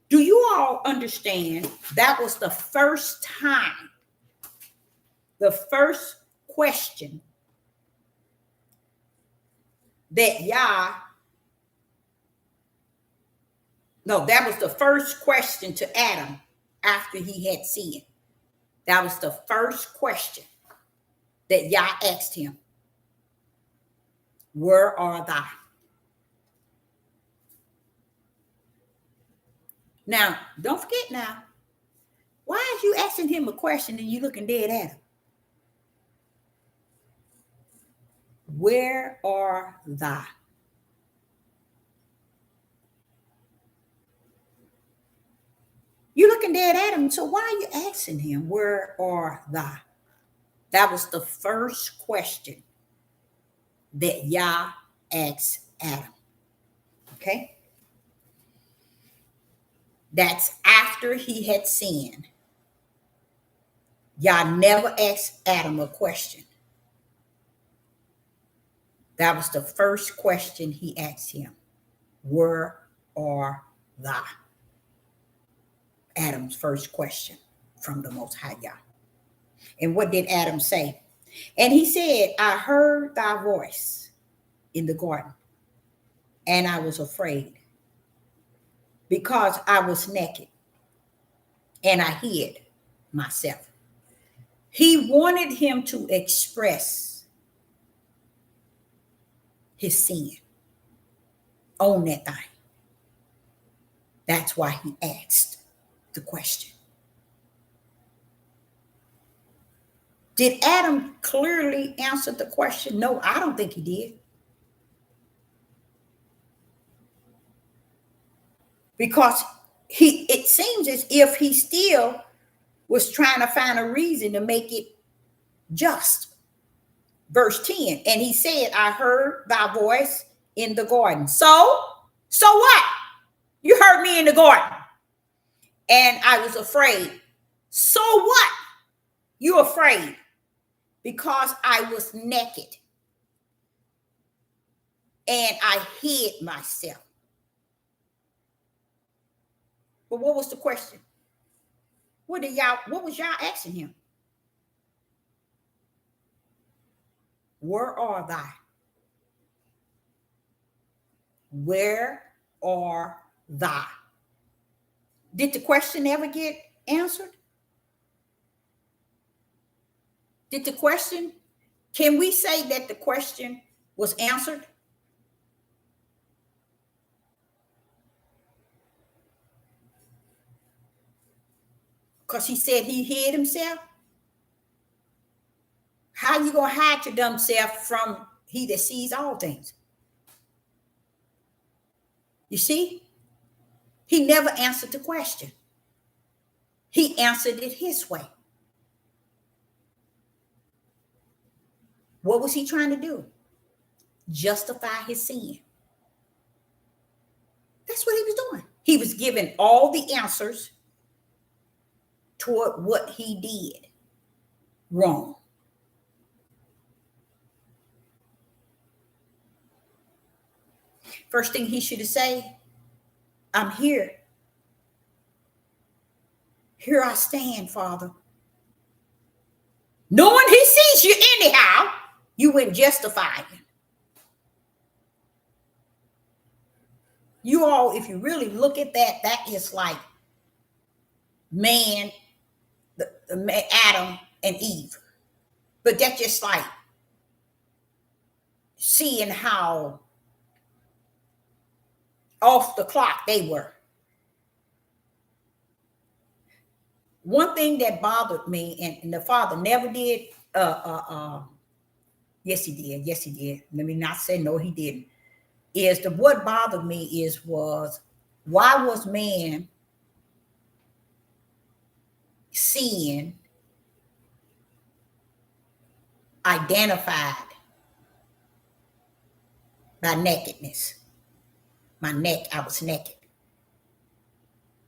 Do you all understand that was the first time, the first question that that was the first question to Adam after he had sinned. That was the first question that Yah asked him. Where are thou? Now, don't forget now, why is you asking him a question and you looking dead at him? Where are thou? You're looking dead at him, so why are you asking him, where are thou? That was the first question that Yah asked Adam. Okay? That's after he had sinned. Yah never asked Adam a question. That was the first question he asked him. Where are thou? Adam's first question from the Most High Yah. And what did Adam say? And he said, I heard thy voice in the garden, and I was afraid because I was naked and I hid myself. He wanted him to express his sin on that thing. That's why he asked the question. Did Adam clearly answer the question? No, I don't think he did. Because it seems as if he still was trying to find a reason to make it just. Verse 10, and he said, I heard thy voice in the garden. So what? You heard me in the garden. And I was afraid. So what? You're afraid because I was naked and I hid myself. But what was the question? What was y'all asking him? Where are thou? Where are thou? Did the question ever get answered? Can we say that the question was answered? Because he said he hid himself. How you going to hide your dumb self from he that sees all things? You see? He never answered the question. He answered it his way. What was he trying to do? Justify his sin. That's what he was doing. He was giving all the answers toward what he did wrong. First thing he should have said, I'm here. Here I stand, Father. Knowing he sees you anyhow, you wouldn't justify him. You all, if you really look at that, that is like man, Adam and Eve. But that's just like seeing how off the clock they were. One thing that bothered me, and the Father never did, yes, he did. Yes, he did. Let me not say no, he didn't. Is the what bothered me was why was man seeing identified by nakedness? My neck, I was naked.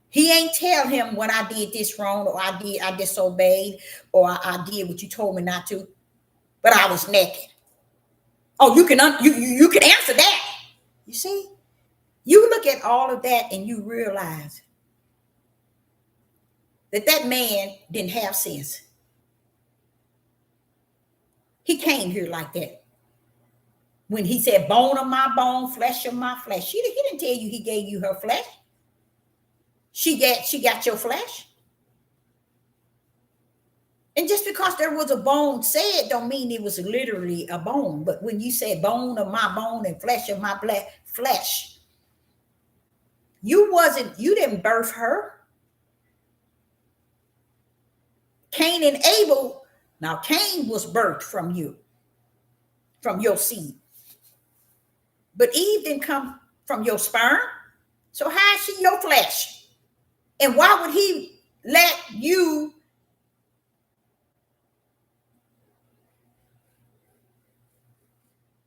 He ain't tell him when I did this wrong, or I disobeyed, or I did what you told me not to, but I was naked. Oh, you can answer that. You see, you look at all of that and you realize that man didn't have sense. He came here like that. When he said, bone of my bone, flesh of my flesh, he didn't tell you he gave you her flesh. She got your flesh. And just because there was a bone said don't mean it was literally a bone. But when you say bone of my bone and flesh of my flesh, you didn't birth her. Cain and Abel, now Cain was birthed from you, from your seed. But Eve didn't come from your sperm. So how is she your flesh? And why would he let you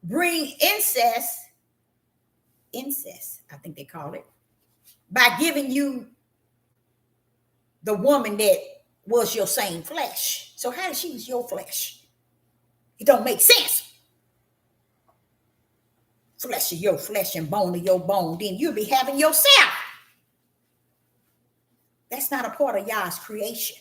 bring incest, I think they call it, by giving you the woman that was your same flesh? So how did she was your flesh? It don't make sense. Flesh of your flesh and bone of your bone, then you'll be having yourself. That's not a part of Yah's creation.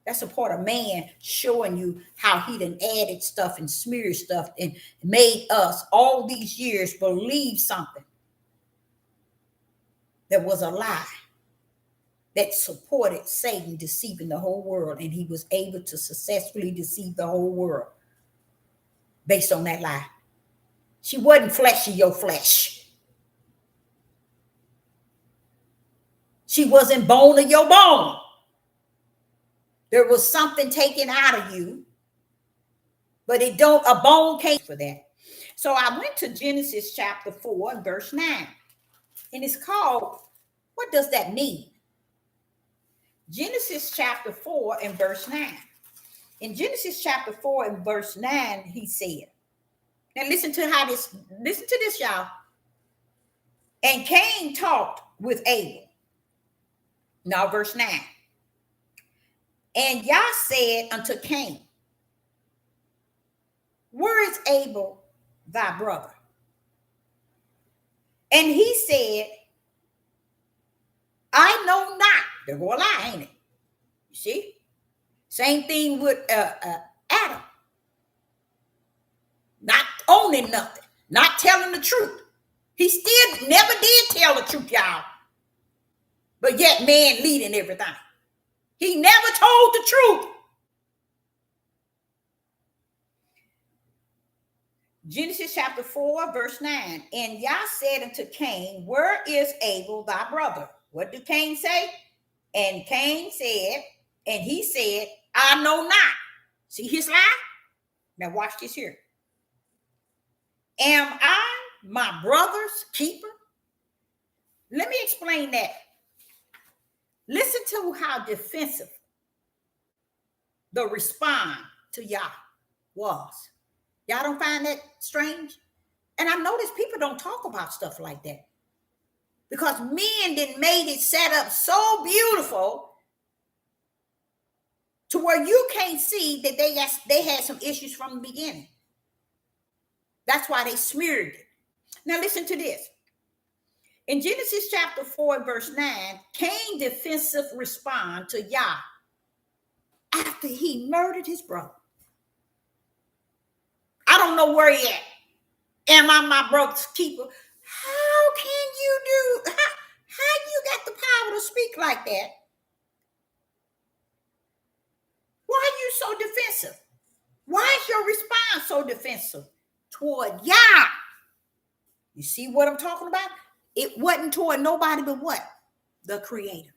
That's a part of man showing you how he done added stuff and smeared stuff and made us all these years believe something that was a lie, that supported Satan deceiving the whole world. And he was able to successfully deceive the whole world based on that lie. She wasn't flesh of your flesh. She wasn't bone of your bone. There was something taken out of you, but a bone came for that. So I went to Genesis chapter 4 and verse 9. And it's called, what does that mean? Genesis chapter 4 and verse 9. In Genesis chapter 4 and verse 9, he said, now listen to this, y'all. And Cain talked with Abel. Now verse 9. And Yah said unto Cain, where is Abel thy brother? And he said, I know not. There go a lie, ain't it? You see? Same thing with Adam. Not owning nothing, not telling the truth. He still never did tell the truth, y'all. But yet man leading everything. He never told the truth. Genesis chapter 4, verse 9. And Yah said unto Cain, where is Abel thy brother? What did Cain say? And Cain said, and he said, I know not. See his lie? Now watch this here. Am I my brother's keeper? Let me explain that. Listen to how defensive the response to Yah was. Y'all don't find that strange? And I notice people don't talk about stuff like that because men didn't made it set up so beautiful to where you can't see that they had some issues from the beginning. That's why they smeared it. Now listen to this. In Genesis chapter 4, verse 9, Cain defensive respond to Yah after he murdered his brother. I don't know where he at. Am I my brother's keeper? How can you do? How you got the power to speak like that? Why are you so defensive? Why is your response so defensive toward Yah? You see what I'm talking about? It wasn't toward nobody but what? The Creator.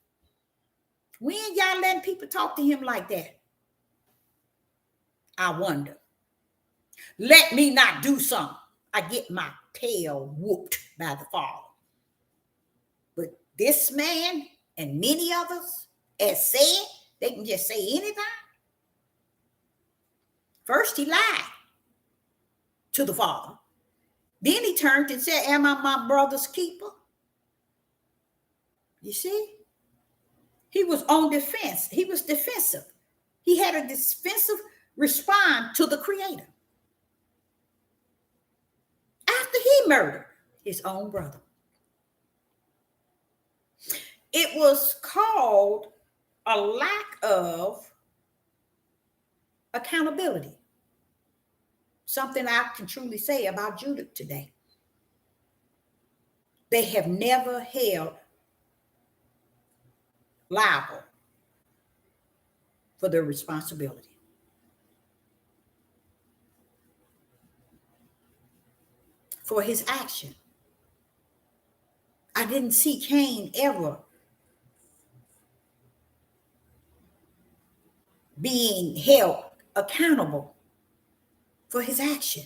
When y'all letting people talk to him like that? I wonder. Let me not do something. I get my tail whooped by the Father. But this man and many others, as said, they can just say anything. First, he lied to the Father. Then he turned and said, am I my brother's keeper? You see? He was on defense. He was defensive. He had a defensive response to the Creator. After he murdered his own brother. It was called a lack of accountability. Something I can truly say about Judah today. They have never held liable for their responsibility. For his action. I didn't see Cain ever being held accountable for his action.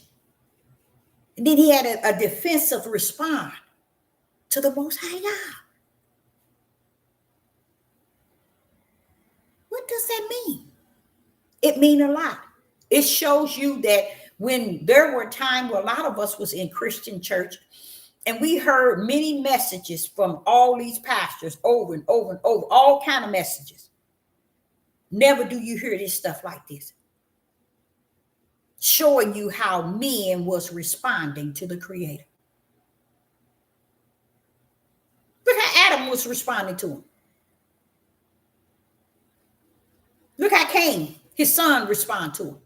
And then he had a defensive response to the Most High God. What does that mean? It means a lot. It shows you that when there were times where a lot of us was in Christian church and we heard many messages from all these pastors over and over and over, all kind of messages. Never do you hear this stuff like this. Showing you how men was responding to the Creator. Look how Adam was responding to him. Look how Cain, his son, responded to him.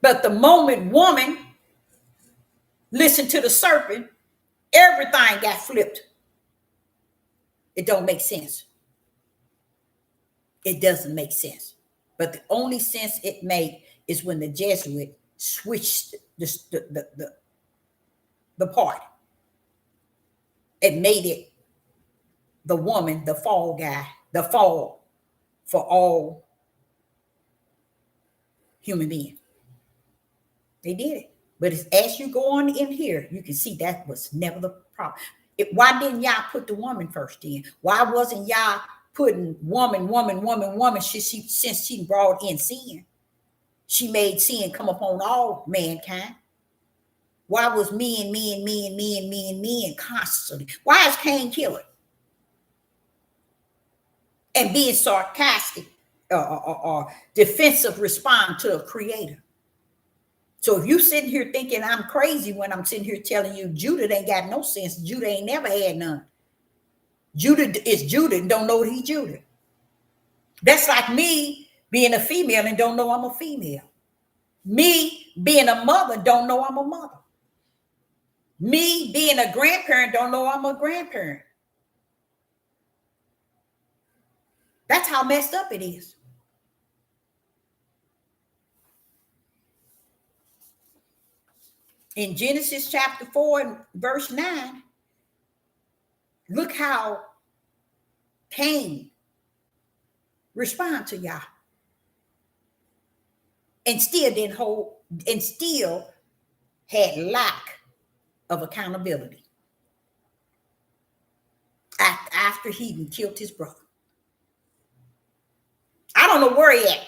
But the moment woman listened to the serpent, everything got flipped. It don't make sense. It doesn't make sense. But the only sense it made is when the Jesuit switched the part. It made it the woman, the fall guy, the fall for all human beings. They did it. But as you go on in here, you can see that was never the problem. Why didn't y'all put the woman first in? Why wasn't y'all putting woman, since she brought in sin? She made sin come upon all mankind. Why was men constantly? Why is Cain killing? And being sarcastic or defensive respond to a Creator. So if you sitting here thinking I'm crazy when I'm sitting here telling you Judah ain't got no sense, Judah ain't never had none. Judah is Judah and don't know he Judah. That's like me being a female and don't know I'm a female. Me being a mother don't know I'm a mother. Me being a grandparent don't know I'm a grandparent. That's how messed up it is. In Genesis chapter 4 and verse 9, look how Cain responded to Yah. And still didn't hold, and still had lack of accountability. After he killed his brother. I don't know where he at.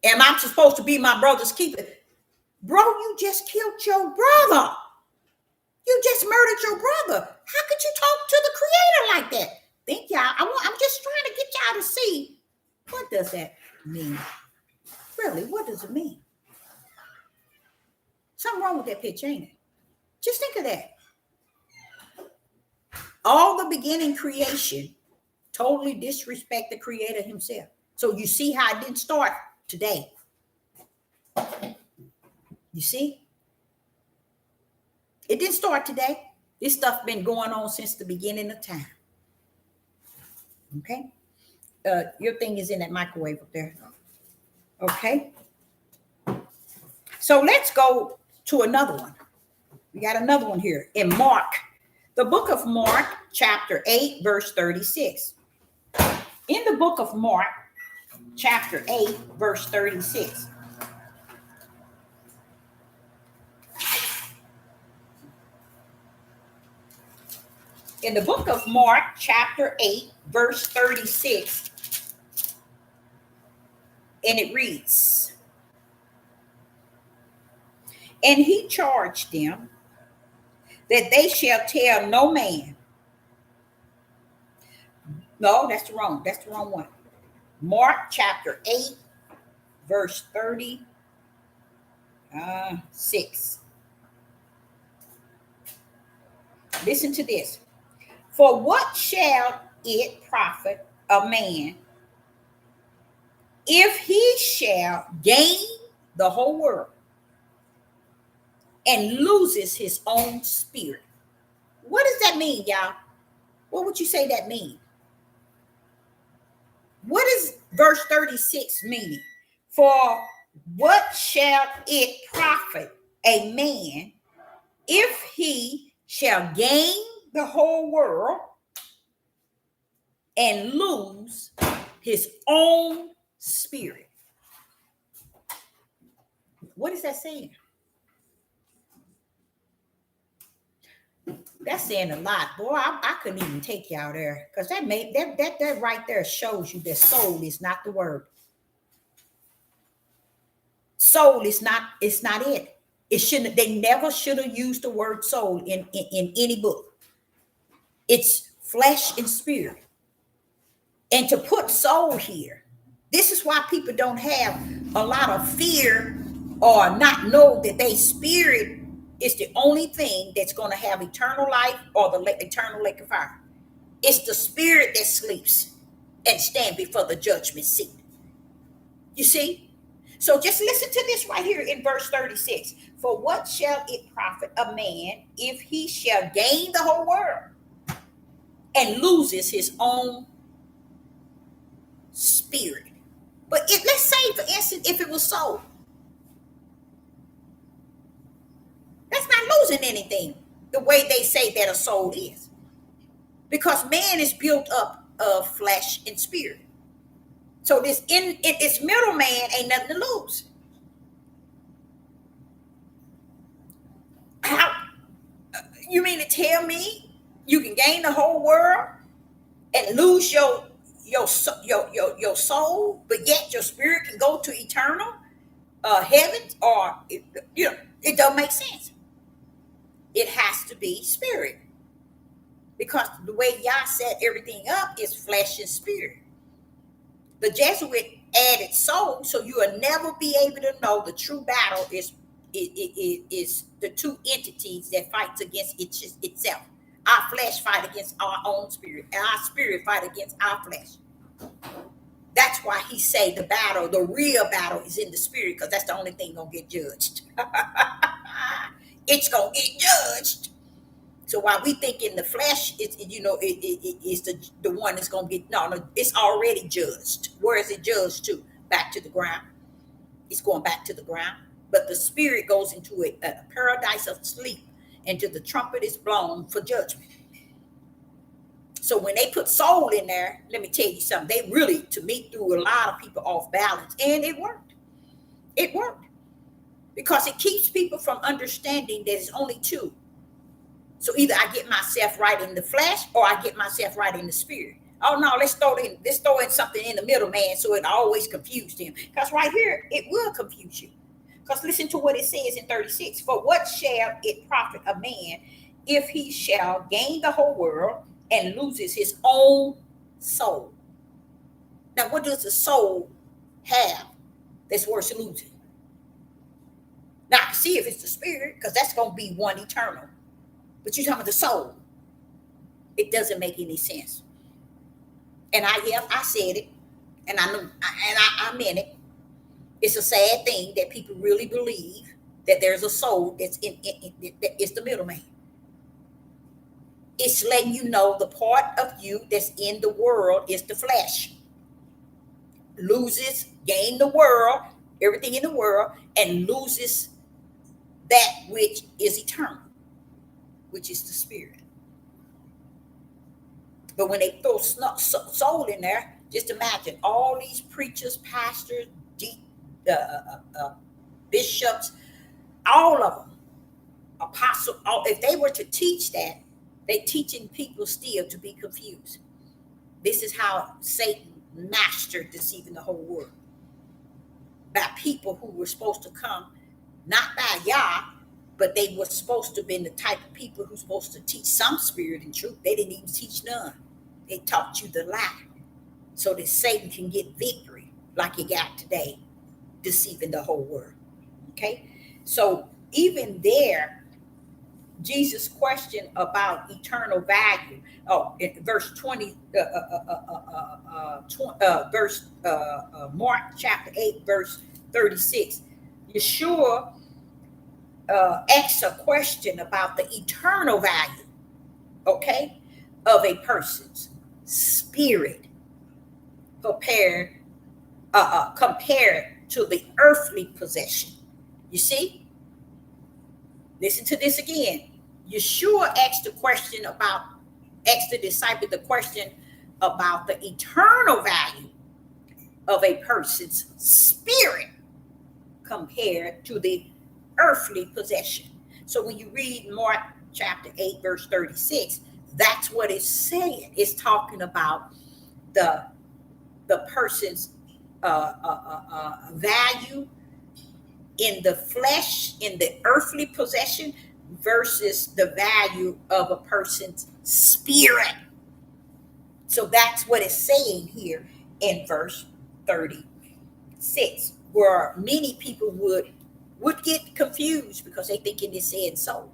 Am I supposed to be my brother's keeper? Bro, you just killed your brother. You just murdered your brother. How could you talk to the Creator like that? Think y'all, I'm just trying to get y'all to see, what does that mean? Really, what does it mean? Something wrong with that picture, ain't it? Just think of that. All the beginning creation totally disrespect the creator himself. So you see how it didn't start today. You see? It didn't start today. This stuff been going on since the beginning of time. Okay? Your thing is in that microwave up there. Okay? So let's go to another one. We got another one here in Mark. The book of Mark, chapter 8, verse 36. In the book of Mark, chapter 8, verse 36. In the book of Mark, chapter 8, verse 36, and it reads, and he charged them that they shall tell no man. No, that's wrong. That's the wrong one. Mark chapter 8, verse 36. Listen to this. For what shall it profit a man if he shall gain the whole world and loses his own spirit? What does that mean, y'all? What would you say that means? What is verse 36 meaning? For what shall it profit a man if he shall gain the whole world and lose his own spirit? What is that saying? That's saying a lot, boy. I couldn't even take y'all there, because that right there shows you that soul is not the word. Soul is not. It's not it. It shouldn't. They never should have used the word soul in any book. It's flesh and spirit. And to put soul here, this is why people don't have a lot of fear or not know that they spirit is the only thing that's going to have eternal life or the eternal lake of fire. It's the spirit that sleeps and stand before the judgment seat. You see? So just listen to this right here in verse 36. For what shall it profit a man if he shall gain the whole world and loses his own spirit? But let's say, for instance, if it was sold, that's not losing anything the way they say that a soul is, because man is built up of flesh and spirit. So its middleman ain't nothing to lose. How you mean to tell me you can gain the whole world and lose your soul, but yet your spirit can go to eternal heaven? Or it don't make sense. It has to be spirit, because the way Yah set everything up is flesh and spirit. The Jesuit added soul, so you will never be able to know the true battle is the two entities that fights against itself. Our flesh fight against our own spirit, and our spirit fight against our flesh. That's why he say the real battle is in the spirit, because that's the only thing gonna get judged. It's gonna get judged. So while we think in the flesh, it's the one that's gonna get no, it's already judged. Where is it judged to? Back to the ground. It's going back to the ground. But the spirit goes into a paradise of sleep, until the trumpet is blown for judgment. So when they put soul in there, let me tell you something. They really, to me, threw a lot of people off balance, and it worked. It worked, because it keeps people from understanding that it's only two. So either I get myself right in the flesh, or I get myself right in the spirit. Oh no, let's throw in something in the middle, man, so it always confused him. Because right here, it will confuse you. Because listen to what it says in 36. For what shall it profit a man if he shall gain the whole world and loses his own soul? Now, what does the soul have that's worth losing? Now, I can see if it's the spirit, because that's going to be one eternal. But you're talking about the soul. It doesn't make any sense. And I said it, and I meant it. It's a sad thing that people really believe that there's a soul that's that is the middleman. It's letting you know the part of you that's in the world is the flesh. Loses, gain the world, everything in the world, and loses that which is eternal, which is the spirit. But when they throw soul in there, just imagine all these preachers, pastors, bishops, all of them, apostles, if they were to teach that, they're teaching people still to be confused. This is how Satan mastered deceiving the whole world. By people who were supposed to come, not by Yah, but they were supposed to be the type of people who's supposed to teach some spirit and truth. They didn't even teach none. They taught you the lie so that Satan can get victory like he got today, deceiving the whole world. Okay? So even there, Jesus' question about eternal value. Oh, in verse 20, Mark chapter 8, verse 36. Yeshua asks a question about the eternal value, okay, of a person's spirit compared to the earthly possession. You see? Listen to this again. Yeshua asked the disciple the question about the eternal value of a person's spirit compared to the earthly possession. So when you read Mark chapter 8, verse 36, that's what it's saying. It's talking about the person's value in the flesh, in the earthly possession, versus the value of a person's spirit. So that's what it's saying here in verse 36, where many people would get confused because they thinking it's saying soul.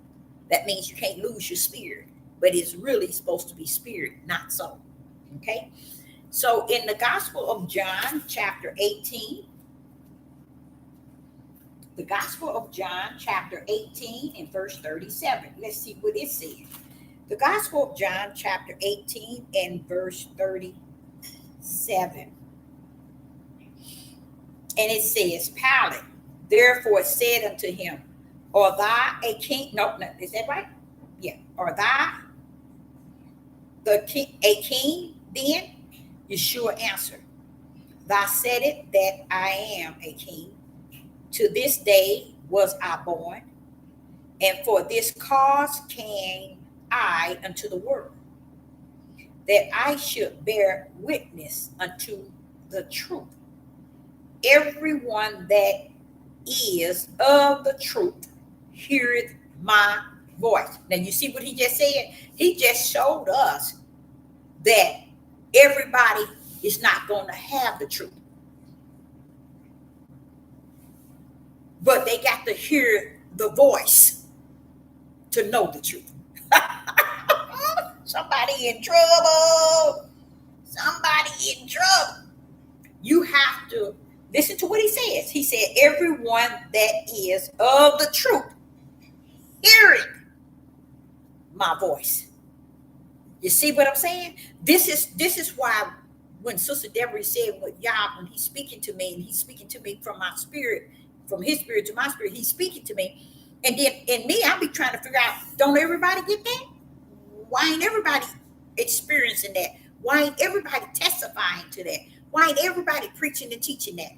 That means you can't lose your spirit, but it's really supposed to be spirit, not soul. Okay? So in the Gospel of John, chapter 18, the Gospel of John, chapter 18 and verse 37. Let's see what it says. The Gospel of John, chapter 18 and verse 37. And it says, Pilate therefore said unto him, Art thou a king? No, is that right? Yeah. Art thou a king then? Yeshua answered, Thou said it that I am a king. To this day was I born, and for this cause came I unto the world, that I should bear witness unto the truth. Everyone that is of the truth heareth my voice. Now you see what he just said? He just showed us that everybody is not going to have the truth. But they got to hear the voice to know the truth. Somebody in trouble. Somebody in trouble. You have to listen to what he says. He said, everyone that is of the truth, hearing my voice. You see what I'm saying? This is why when Sister Deborah said what Yah, when he's speaking to me, and he's speaking to me from my spirit, from his spirit to my spirit, he's speaking to me. And then in me, I'll be trying to figure out, don't everybody get that? Why ain't everybody experiencing that? Why ain't everybody testifying to that? Why ain't everybody preaching and teaching that?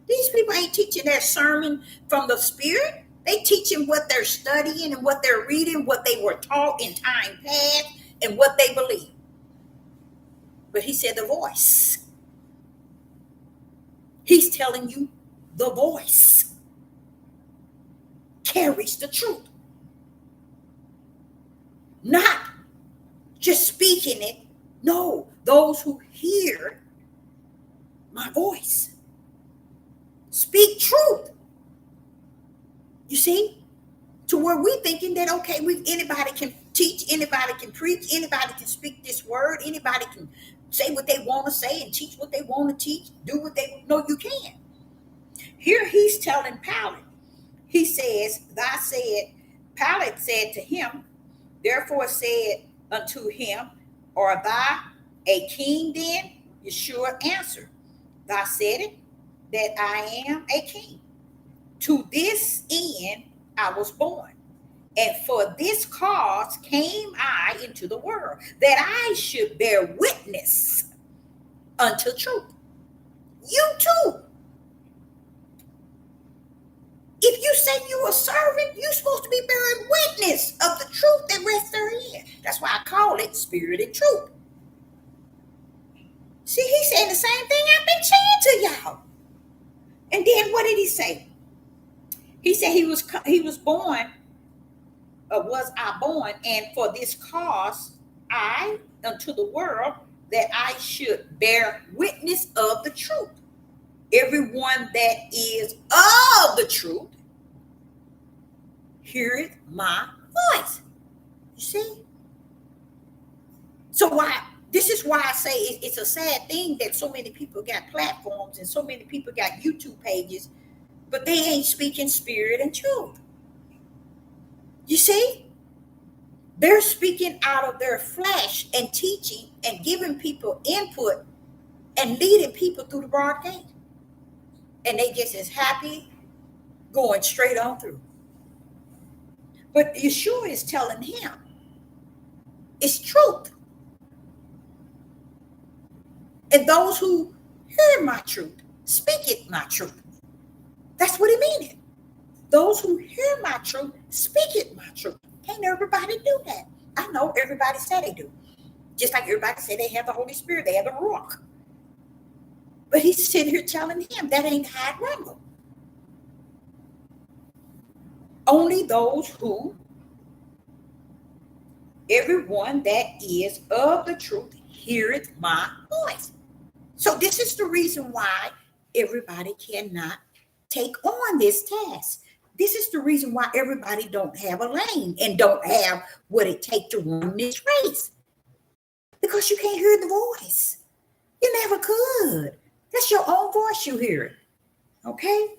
These people ain't teaching their sermon from the spirit. They teaching what they're studying and what they're reading, what they were taught in time past, and what they believe. But he said the voice. He's telling you the voice carries the truth. Not just speaking it. No, those who hear my voice speak truth. You see? To where we thinking that, okay, anybody can teach, anybody can preach, anybody can speak this word, anybody can say what they want to say and teach what they want to teach, do what they know. You can. Here he's telling Pilate, he says, Thy said, Pilate said to him, therefore said unto him, Art thou a king then? Yeshua answered, Thou said it, that I am a king. To this end I was born, and for this cause came I into the world, that I should bear witness unto truth. You too. If you say you're a servant, you're supposed to be bearing witness of the truth that rests therein. That's why I call it spirit and truth. See, he's saying the same thing I've been saying to y'all. And then what did he say? He said he was born, or was I born, and for this cause I unto the world, that I should bear witness of the truth. Everyone that is of the truth heareth my voice. You see? So this is why I say it's a sad thing that so many people got platforms and so many people got YouTube pages, but they ain't speaking spirit and truth. You see? They're speaking out of their flesh and teaching and giving people input and leading people through the broad gate. And they just as happy going straight on through. But Yeshua is telling him, it's truth. And those who hear my truth, speak it my truth. That's what he means. Those who hear my truth, speak it my truth. Can't everybody do that? I know everybody say they do. Just like everybody say they have the Holy Spirit, they have the Ruach. But he's sitting here telling him that ain't how it rumble. Only those who, everyone that is of the truth, heareth my voice. So this is the reason why everybody cannot take on this task. This is the reason why everybody don't have a lane and don't have what it takes to run this race. Because you can't hear the voice. You never could. That's your own voice you hear. Okay?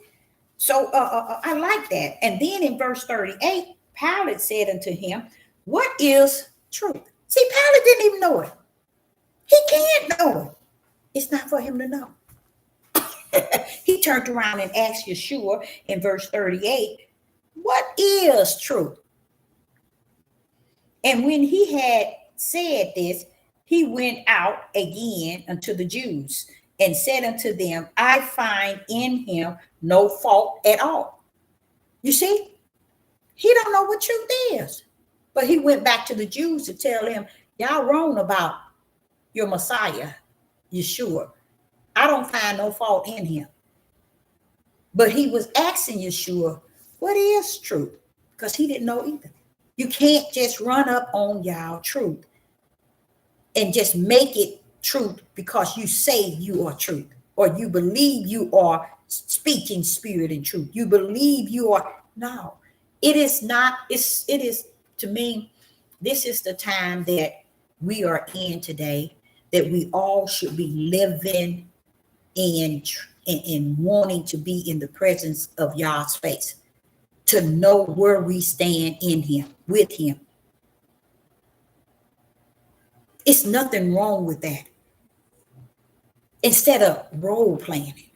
So I like that. And then in verse 38, Pilate said unto him, What is truth? See, Pilate didn't even know it. He can't know it. It's not for him to know. He turned around and asked Yeshua in verse 38, What is truth? And when he had said this, he went out again unto the Jews and said unto them, I find in him no fault at all. You see, he don't know what truth is. But he went back to the Jews to tell them, y'all wrong about your Messiah, Yeshua. I don't find no fault in him. But he was asking Yeshua, what is truth? Because he didn't know either. You can't just run up on y'all truth and just make it truth because you say you are truth, or you believe you are speaking spirit and truth. You believe you are. No, it is not. It is, to me, this is the time that we are in today, that we all should be living in wanting to be in the presence of Yah's face, to know where we stand in him, with him. It's nothing wrong with that. Instead of role playing it,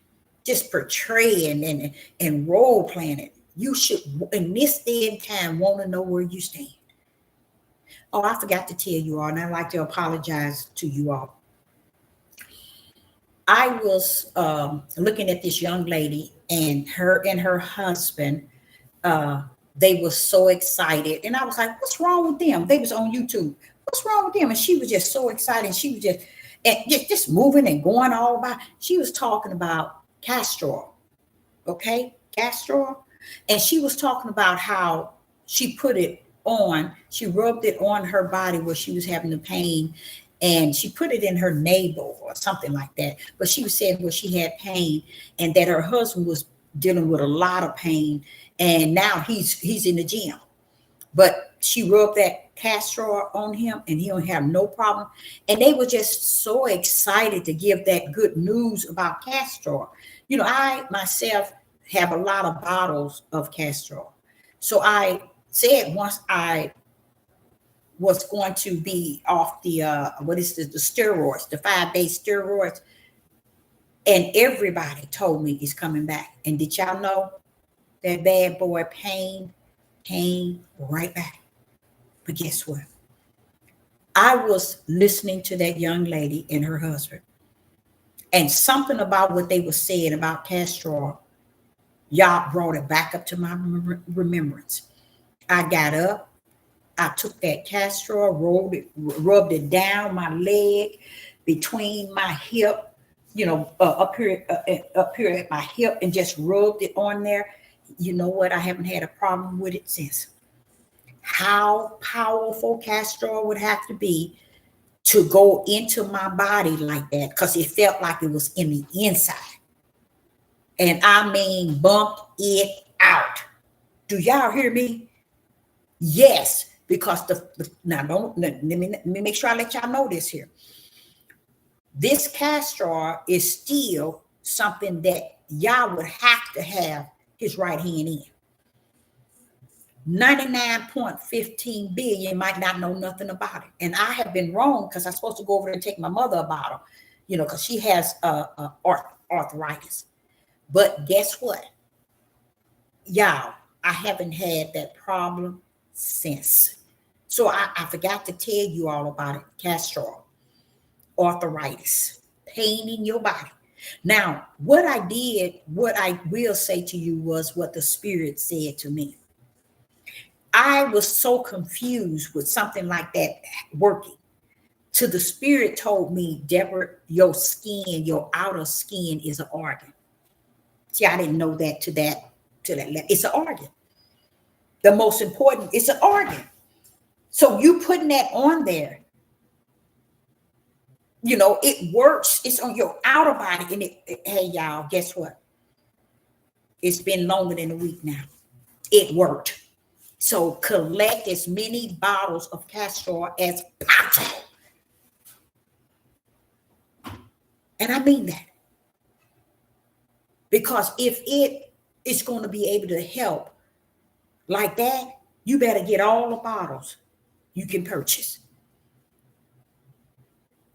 just portraying and role playing it, you should, in this day and time, want to know where you stand. Oh, I forgot to tell you all, and I'd like to apologize to you all. I was looking at this young lady, and her husband, they were so excited. And I was like, what's wrong with them? They was on YouTube. What's wrong with them? And she was just so excited. She was just moving and going all about. She was talking about castor oil, okay? Castor oil. And she was talking about how she put it on. She rubbed it on her body where she was having the pain. And she put it in her navel or something like that. But she was saying where she had pain and that her husband was dealing with a lot of pain. And now he's in the gym. But she rubbed that castor oil on him and he don't have no problem. And they were just so excited to give that good news about castor oil. You know, I myself have a lot of bottles of castor oil. So I said once I was going to be off the the steroids, the 5-base steroids, and everybody told me it's coming back. And did y'all know that bad boy pain came right back? But guess what? I was listening to that young lady and her husband, and something about what they were saying about castor oil, y'all brought it back up to my remembrance. I got up, I took that castor oil, rubbed it down my leg, between my hip, you know, up here at my hip, and just rubbed it on there. You know what? I haven't had a problem with it since. How powerful castor oil would have to be to go into my body like that, because it felt like it was in the inside. And I mean, bumped it out. Do y'all hear me? Yes, because let me make sure I let y'all know this here. This castor oil is still something that y'all would have to have his right hand in. 99.15 billion might not know nothing about it. And I have been wrong, because I'm supposed to go over there and take my mother a bottle, you know, because she has arthritis. But guess what? Y'all, I haven't had that problem since. So I forgot to tell you all about it. Castor oil, arthritis, pain in your body. Now, what I will say to you was what the Spirit said to me. I was so confused with something like that working. So the Spirit told me, Deborah, your skin, your outer skin is an organ. See, I didn't know that to that level. It's an organ. The most important, it's an organ. So you putting that on there, you know, it works. It's on your outer body. And hey, y'all, guess what? It's been longer than a week now. It worked. So collect as many bottles of castor oil as possible. And I mean that. Because if it is going to be able to help like that, you better get all the bottles you can purchase.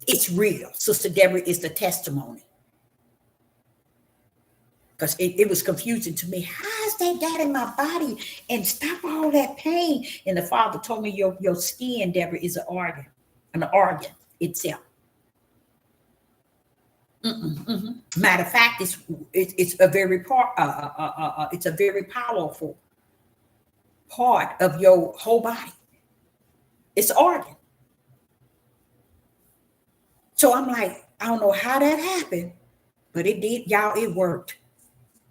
It's real. Sister Deborah is the testimony. Because it was confusing to me. How is that in my body and stop all that pain? And the Father told me your skin, Deborah, is an organ itself. Matter of fact, it's a very it's a very powerful part of your whole body. It's an organ. So I'm like, I don't know how that happened, but it did, y'all. It worked.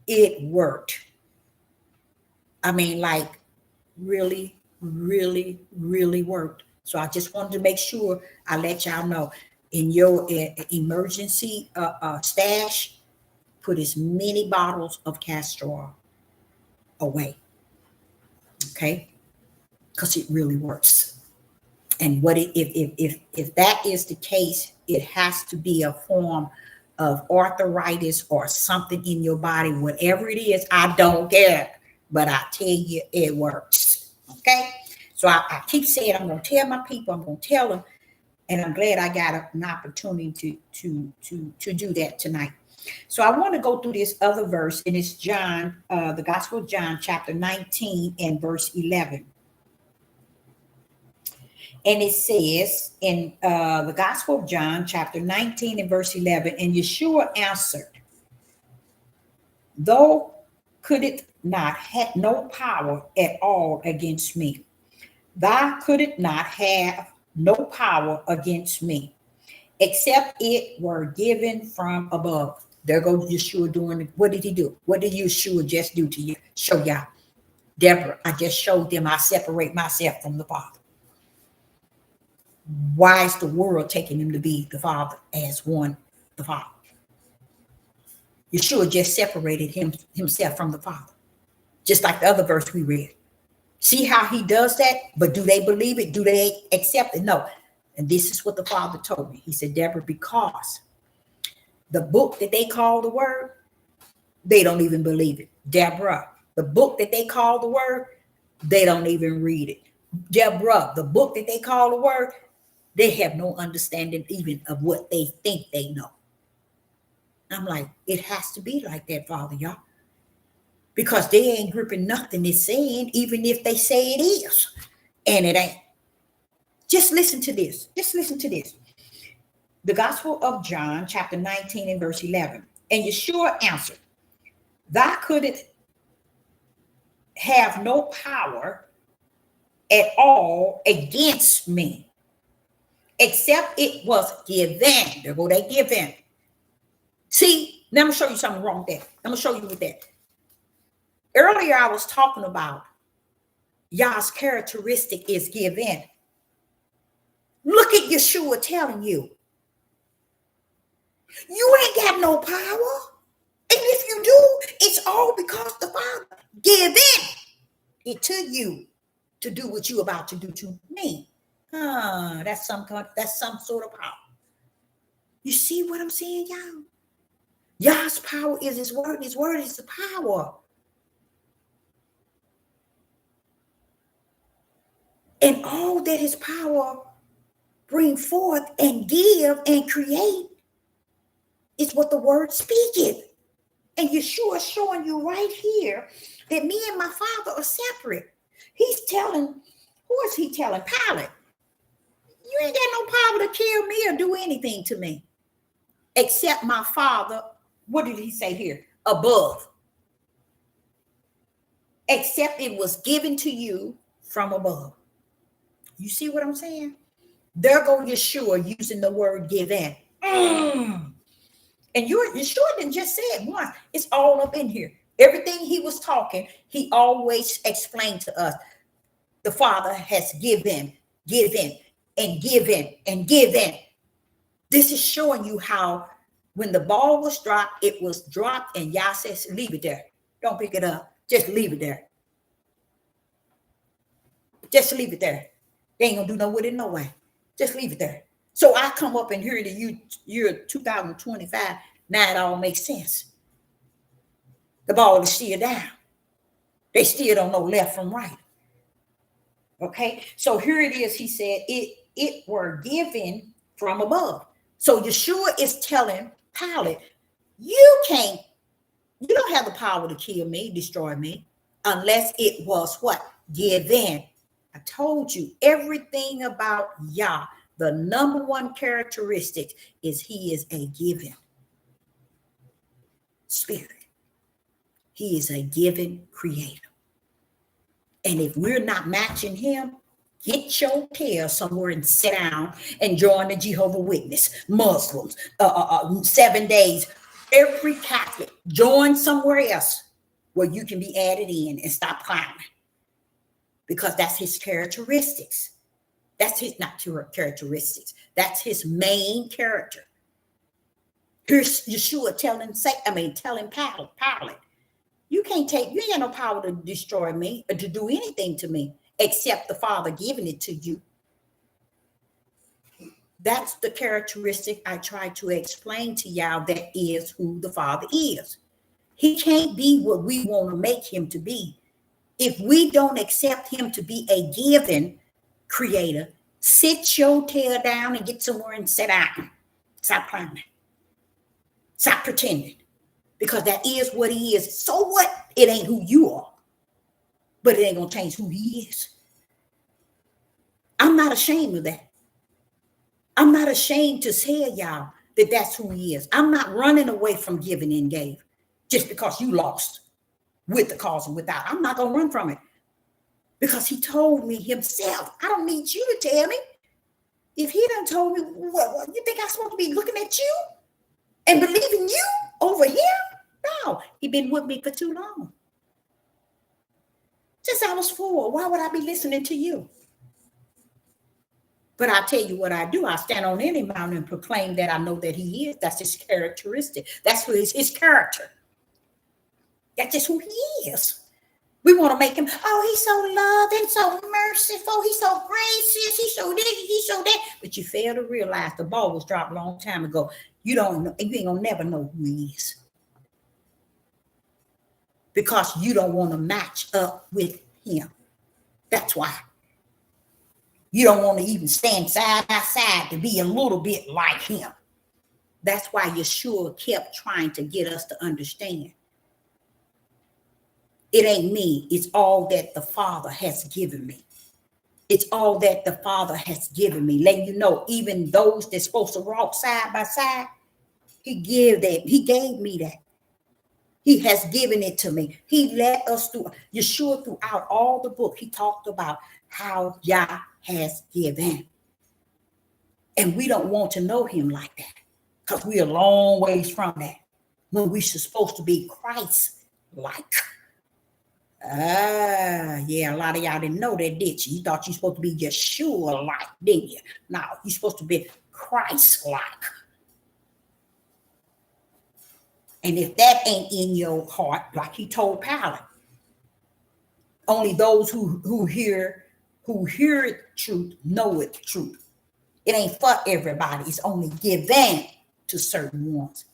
It worked. I mean, like, really, really, really worked. So I just wanted to make sure I let y'all know. In your emergency stash, put as many bottles of castor oil away. Okay? Because it really works. And what if that is the case, it has to be a form of arthritis or something in your body, whatever it is. I don't care, but I tell you, it works. Okay? So I keep saying, I'm going to tell my people, I'm going to tell them, and I'm glad I got an opportunity to do that tonight. So I want to go through this other verse, and it's John, the Gospel of John, chapter 19 and verse 11. And it says in the Gospel of John, chapter 19 and verse 11, and Yeshua answered, though could it not have no power at all against me, thou could it not have no power against me, except it were given from above. There goes Yeshua doing, what did he do? What did Yeshua just do to you? Show y'all. Deborah, I just showed them I separate myself from the Father. Why is the world taking him to be the Father as one, the Father? Yeshua just separated himself from the Father. Just like the other verse we read. See how he does that? But do they believe it? Do they accept it? No. And this is what the Father told me. He said, Deborah, because the book that they call the word, they don't even believe it. Deborah, the book that they call the word, they don't even read it. Deborah, the book that they call the word, they have no understanding even of what they think they know. I'm like, it has to be like that, Father, y'all. Because they ain't gripping nothing it's saying, even if they say it is. And it ain't. Just listen to this. Just listen to this. The Gospel of John, chapter 19 and verse 11. And Yeshua answered, thou couldst have no power at all against me, except it was given. There go that given. See, let me show you something wrong there. I'm going to show you with that. Earlier, I was talking about Yah's characteristic is given. Look at Yeshua telling you, you ain't got no power. And if you do, it's all because the Father given it to you to do what you're about to do to me. That's some sort of power. You see what I'm saying, y'all? Yah's power is his word. His word is the power. And all that his power bring forth and give and create is what the word speaketh. And Yeshua is showing you right here that me and my Father are separate. He's telling, who is he telling? Pilate. You ain't got no power to kill me or do anything to me. Except my Father, what did he say here? Above. Except it was given to you from above. You see what I'm saying? There go Yeshua using the word given. And Yeshua didn't just say it once. It's all up in here. Everything he was talking, he always explained to us. The Father has given, and given, and given. This is showing you how when the ball was dropped, it was dropped, and Yah says, leave it there. Don't pick it up. Just leave it there. Just leave it there. They ain't gonna do no with it no way. Just leave it there. So I come up and hear the year 2025. Now it all makes sense. The ball is still down. They still don't know left from right. Okay, so here it is. He said it were given from above. So Yeshua is telling Pilate, you don't have the power to kill me, destroy me, unless it was what? Given. I told you everything about Yah. The number one characteristic is he is a given spirit. He is a given creator. And if we're not matching him, get your tail somewhere and sit down and join the Jehovah's Witness, Muslims, 7 days. Every Catholic, join somewhere else where you can be added in and stop climbing. Because that's his characteristics. That's his not characteristics. That's his main character. Here's Yeshua telling Pilate, you ain't got no power to destroy me or to do anything to me except the Father giving it to you. That's the characteristic I try to explain to y'all. That is who the Father is. He can't be what we want to make him to be. If we don't accept him to be a given creator, sit your tail down and get somewhere and sit down. Stop climbing. Stop pretending. Because that is what he is. So what? It ain't who you are. But it ain't going to change who he is. I'm not ashamed of that. I'm not ashamed to tell y'all that that's who he is. I'm not running away from giving and gave just because you lost. With the cause and without. I'm not going to run from it. Because he told me himself. I don't need you to tell me. If he done told me, what you think I'm supposed to be looking at you and believing you over here? No, he been with me for too long. Since I was 4, why would I be listening to you? But I tell you what I do. I stand on any mountain and proclaim that I know that he is. That's his characteristic. That's his character. That's just who he is. We want to make him, oh, he's so loving, so merciful, he's so gracious, he's so this, he's so that. But you fail to realize the ball was dropped a long time ago. You don't know, you ain't gonna never know who he is. Because you don't want to match up with him. That's why. You don't want to even stand side by side to be a little bit like him. That's why Yeshua kept trying to get us to understand. It ain't me. It's all that the Father has given me. It's all that the Father has given me. Letting you know, even those that's supposed to walk side by side, he gave me that. He has given it to me. He led us through. Yeshua, throughout all the book, he talked about how Yah has given. And we don't want to know him like that because we're a long ways from that when we're supposed to be Christ-like. Yeah, a lot of y'all didn't know that, did you? You thought you're supposed to be Yeshua-like, didn't you? No, you're supposed to be Christ-like. And if that ain't in your heart, like he told Pilate, only those who hear truth know it's truth. It ain't for everybody. It's only given to certain ones.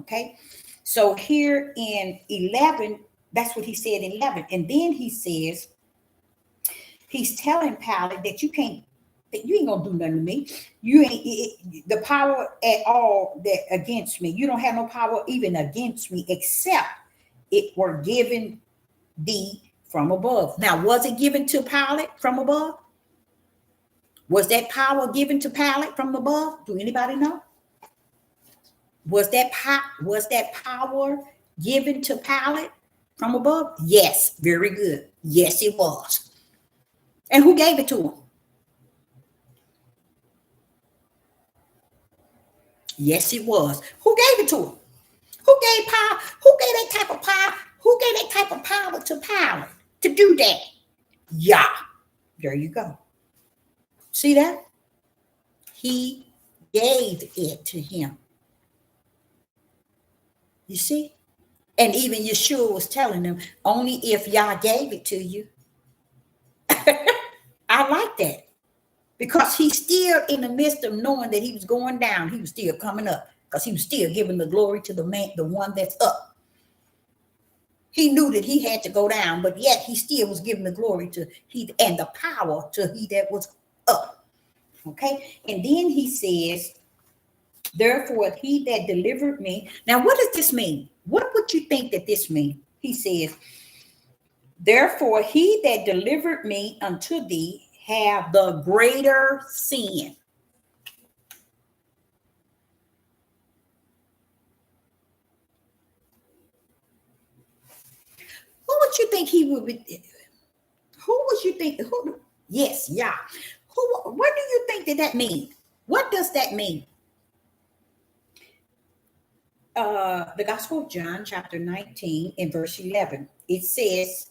Okay? So here in 11, that's what he said in 11. And then he says, he's telling Pilate that you ain't gonna do nothing to me. You ain't the power at all that against me. You don't have no power even against me, except it were given thee from above. Now, was it given to Pilate from above? Was that power given to Pilate from above? Do anybody know? Was that power given to Pilate from above? Yes, very good. Yes, it was. And who gave it to him? Yes, it was. Who gave it to him? Who gave power? Who gave that type of power? Who gave that type of power to Pilate to do that? Yah. There you go. See that? He gave it to him. You see? And even Yeshua was telling them, only if Yah gave it to you. I like that. Because he's still in the midst of knowing that he was going down, he was still coming up. Because he was still giving the glory to the man, the one that's up. He knew that he had to go down, but yet he still was giving the glory to he and the power to he that was up. Okay. And then he says, therefore, he that delivered me. Now, what does this mean? What would you think that this means? He says, therefore, he that delivered me unto thee have the greater sin. What would you think he would be? Who would you think? Who? Yes, yeah. What do you think that means? What does that mean? The Gospel of John, chapter 19, and verse 11. It says,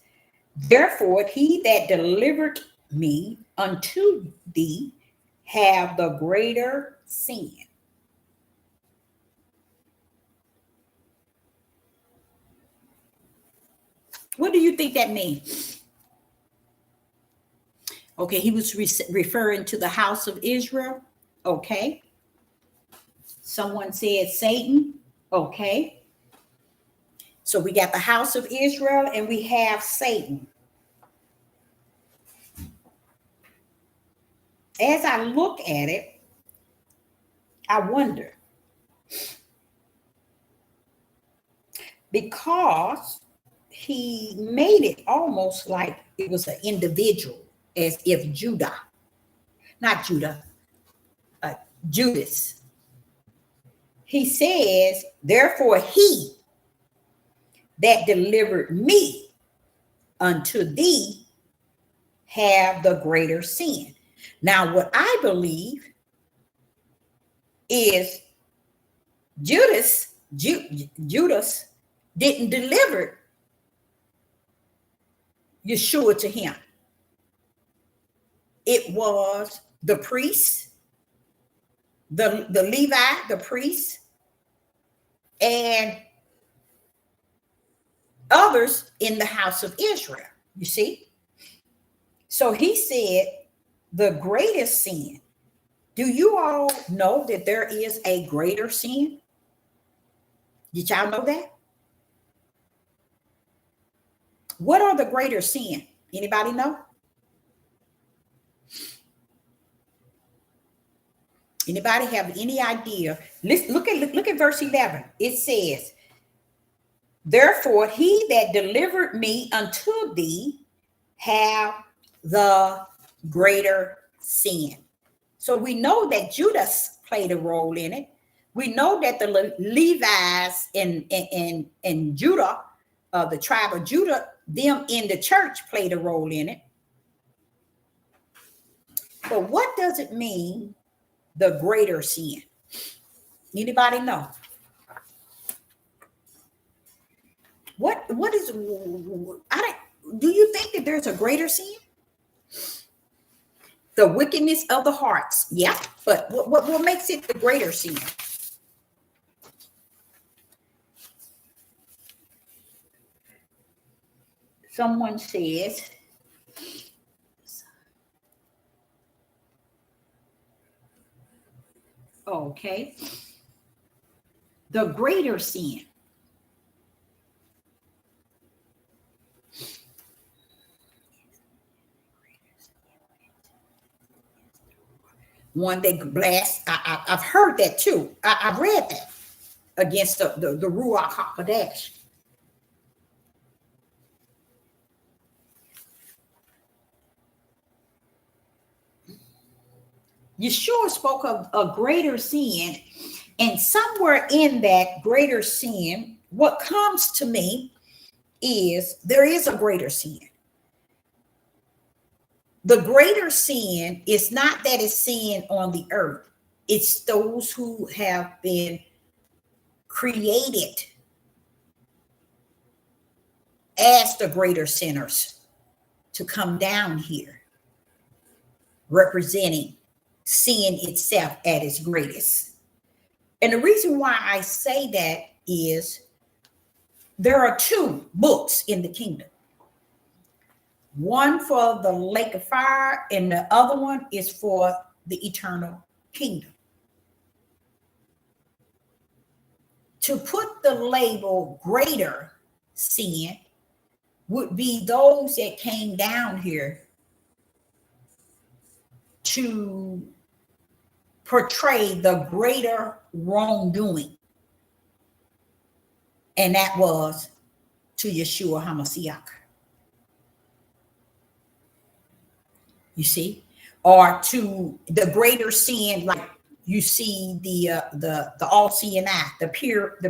therefore, he that delivered me unto thee have the greater sin. What do you think that means? Okay, he was referring to the house of Israel. Okay. Someone said Satan. Okay. So we got the house of Israel and we have Satan. As I look at it, I wonder. Because he made it almost like it was an individual, as if Judas, Judas. He says, therefore, he that delivered me unto thee have the greater sin. Now, what I believe is Judas didn't deliver Yeshua to him. It was the priest, the Levi, the priest, and others in the house of Israel. You see? So he said the greatest sin. Do you all know that there is a greater sin? Did y'all know that? What are the greater sin? Anybody know? Anybody have any idea? Let's look at verse 11. It says, therefore he that delivered me unto thee have the greater sin. So we know that Judas played a role in it. We know that the Levites in Judah, the tribe of Judah, them in the church played a role in it. But what does it mean, the greater sin? Anybody know? What is, do you think that there's a greater sin? The wickedness of the hearts. Yeah, but what makes it the greater sin? Someone says, okay, the greater sin. One that blasts. I've heard that too. I've read that against the Ruach HaKodesh. Yeshua spoke of a greater sin, and somewhere in that greater sin, what comes to me is there is a greater sin. The greater sin is not that it's sin on the earth. It's those who have been created as the greater sinners to come down here, representing sin itself at its greatest. And the reason why I say that is there are two books in the kingdom. One for the lake of fire, and the other one is for the eternal kingdom. To put the label greater sin would be those that came down here to portray the greater wrongdoing. And that was to Yeshua HaMashiach. You see, or to the greater sin, like you see the all-seeing eye, the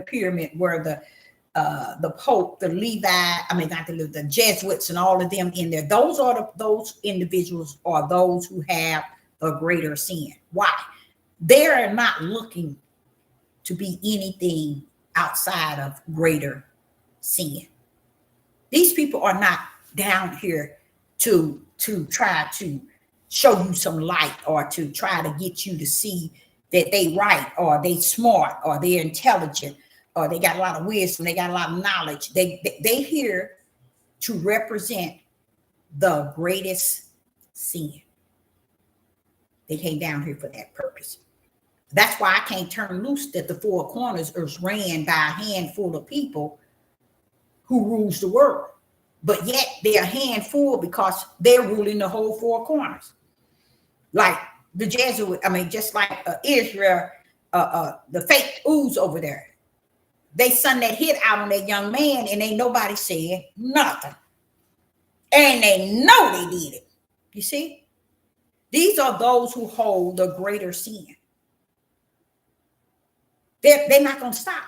pyramid where the Pope, the Levi, not the Jesuits, and all of them in there. Those are those individuals are those who have a greater sin. Why? They are not looking to be anything outside of greater sin. These people are not down here to try to show you some light, or to try to get you to see that they right, or they smart, or they're intelligent, or they got a lot of wisdom, they got a lot of knowledge. They here to represent the greatest sin. They came down here for that purpose. That's why I can't turn loose that the four corners is ran by a handful of people who rules the world. But yet they're a handful because they're ruling the whole four corners. Like the Jesuit, just like Israel, the fake ooze over there. They sent that hit out on that young man, and ain't nobody said nothing. And they know they did it. You see? These are those who hold the greater sin. They're not going to stop.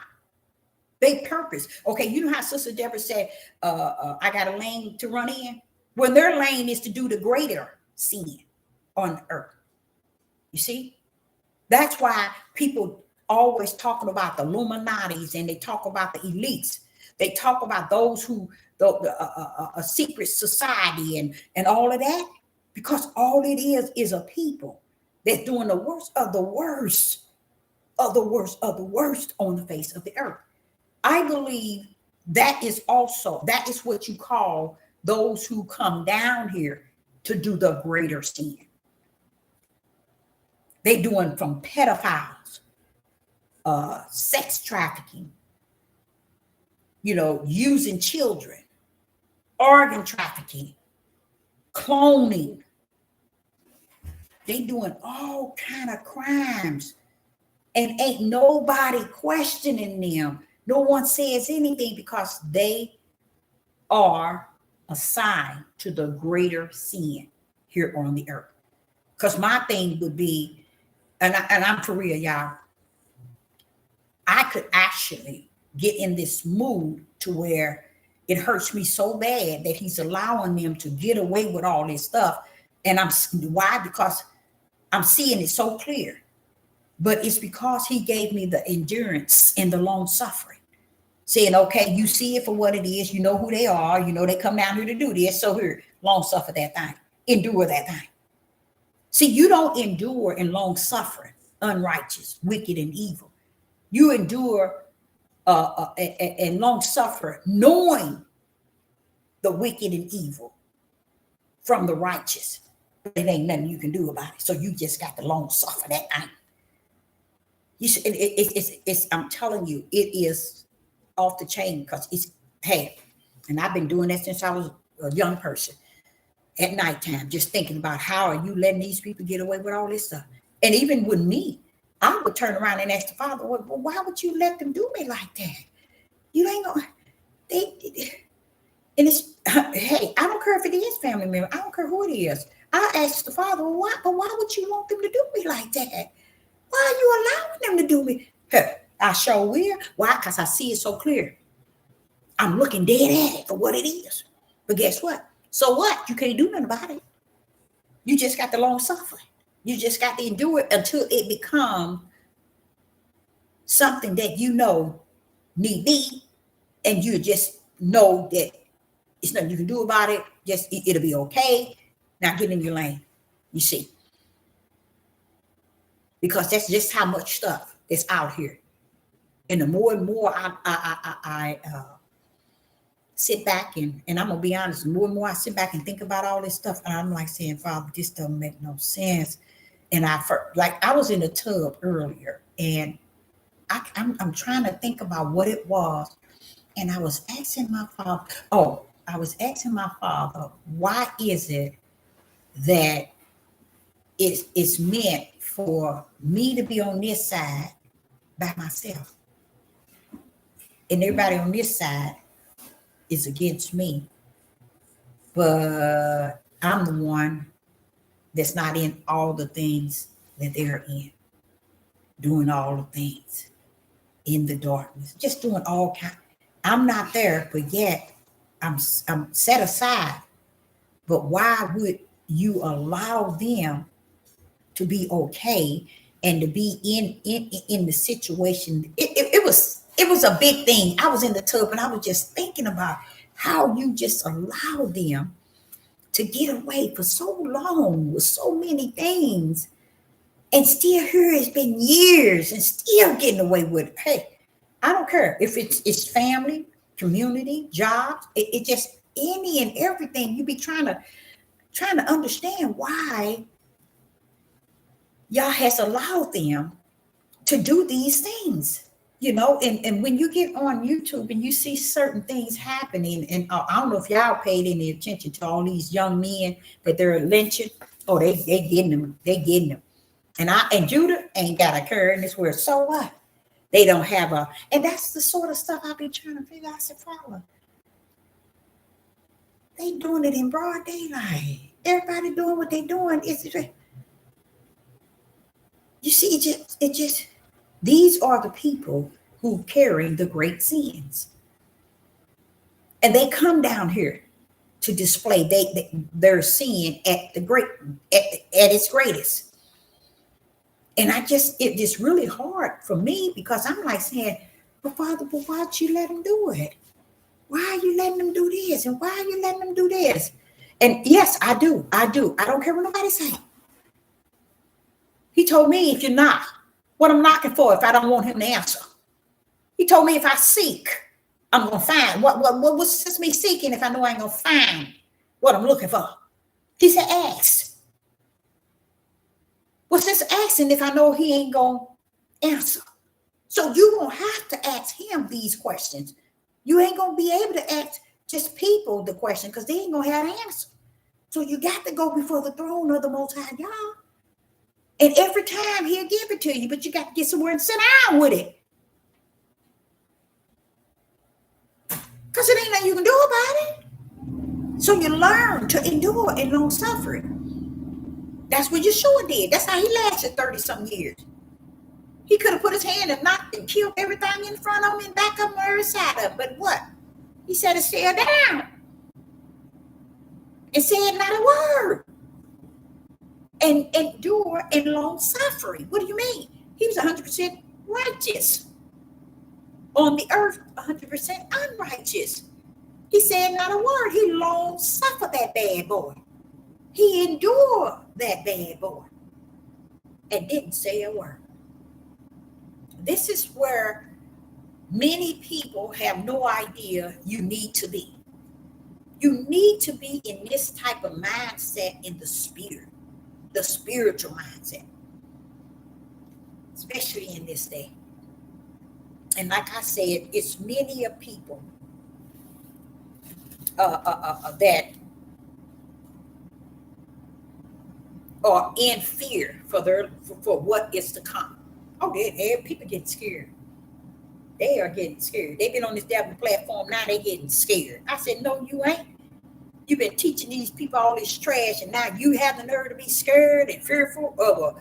They purpose. Okay, you know how Sister Deborah said, I got a lane to run in? Well, their lane is to do the greater sin on earth. You see? That's why people always talking about the Illuminatis, and they talk about the elites. They talk about those who, a secret society and all of that, because all it is a people that's doing the worst of the worst of the worst of the worst on the face of the earth. I believe that is what you call those who come down here to do the greater sin. They doing from pedophiles, sex trafficking, using children, organ trafficking, cloning. They doing all kind of crimes, and ain't nobody questioning them. No one says anything because they are assigned to the greater sin here on the earth. Because my thing would be, and I'm for real, y'all, I could actually get in this mood to where it hurts me so bad that he's allowing them to get away with all this stuff. And why? Because I'm seeing it so clear. But it's because he gave me the endurance and the long suffering, saying, okay, you see it for what it is. You know who they are. You know they come down here to do this. So here, long suffer that thing. Endure that thing. See, you don't endure in long suffering, unrighteous, wicked, and evil. You endure and long suffer, knowing the wicked and evil from the righteous. But it ain't nothing you can do about it. So you just got to long suffer that thing. I'm telling you, it is off the chain because and I've been doing that since I was a young person. At nighttime, just thinking about how are you letting these people get away with all this stuff? And even with me, I would turn around and ask the Father, well, why would you let them do me like that? You ain't gonna, and it's, hey, I don't care if it is family member. I don't care who it is. I ask the Father, well, why would you want them to do me like that? Why are you allowing them to do me? I sure will. Why? Because I see it so clear. I'm looking dead at it for what it is. But guess what? So what? You can't do nothing about it. You just got the long suffering. You just got to endure it until it becomes something that need be, and you just know that it's nothing you can do about it. Just it'll be okay. Now get in your lane. You see, because that's just how much stuff is out here, and the more and more I sit back and I'm gonna be honest, the more and more I sit back and think about all this stuff, and I'm like saying, Father, this doesn't make no sense. And I was in the tub earlier, and I'm trying to think about what it was, and I was asking my Father, why is it that it's meant for me to be on this side by myself, and everybody on this side is against me, but I'm the one that's not in all the things that they're in, doing all the things in the darkness, just doing all kind. I'm not there, but yet I'm set aside. But why would you allow them to be okay and to be in the situation? It was a big thing. I was in the tub and I was just thinking about how you just allow them to get away for so long with so many things, and still here it's been years and still getting away with it. Hey, I don't care if it's family, community, jobs, it just any and everything. You be trying to understand why y'all has allowed them to do these things. And when you get on YouTube and you see certain things happening, and I don't know if y'all paid any attention to all these young men that they're lynching. Oh, they getting them. And Judah ain't got a care in this world. So what? They don't have and that's the sort of stuff I've been trying to figure out. I said, Father, they doing it in broad daylight. Everybody doing what they doing. You see, it just these are the people who carry the great sins. And they come down here to display their sin at its greatest. And it is really hard for me because I'm like saying, but Father, why'd you let them do it? Why are you letting them do this? And why are you letting them do this? And yes, I do. I don't care what nobody say. He told me, if you're not, what I'm knocking for if I don't want him to answer. He told me if I seek, I'm gonna find what's just me seeking if I know I ain't gonna find what I'm looking for? He said, ask. What's this asking if I know he ain't gonna answer? So you gonna have to ask him these questions. You ain't gonna be able to ask just people the question because they ain't gonna have an answer. So you got to go before the throne of the Most High God. And every time he'll give it to you, but you got to get somewhere and sit down with it. Because it ain't nothing you can do about it. So you learn to endure in long suffering. That's what Yeshua did. That's how he lasted 30-some years. He could have put his hand and knocked and killed everything in front of him and back up on every side of him. But what? He said to stare down. And said not a word. And endure in long suffering. What do you mean? He was 100% righteous. On the earth, 100% unrighteous. He said not a word. He long suffered that bad boy. He endured that bad boy. And didn't say a word. This is where many people have no idea you need to be. You need to be in this type of mindset in the spirit, the spiritual mindset, especially in this day. And like I said, it's many of people that are in fear for what is to come. Oh, people get scared. They are getting scared. They've been on this devil platform, now they're getting scared. I said, no, you ain't. You've been teaching these people all this trash, and now you have the nerve to be scared and fearful of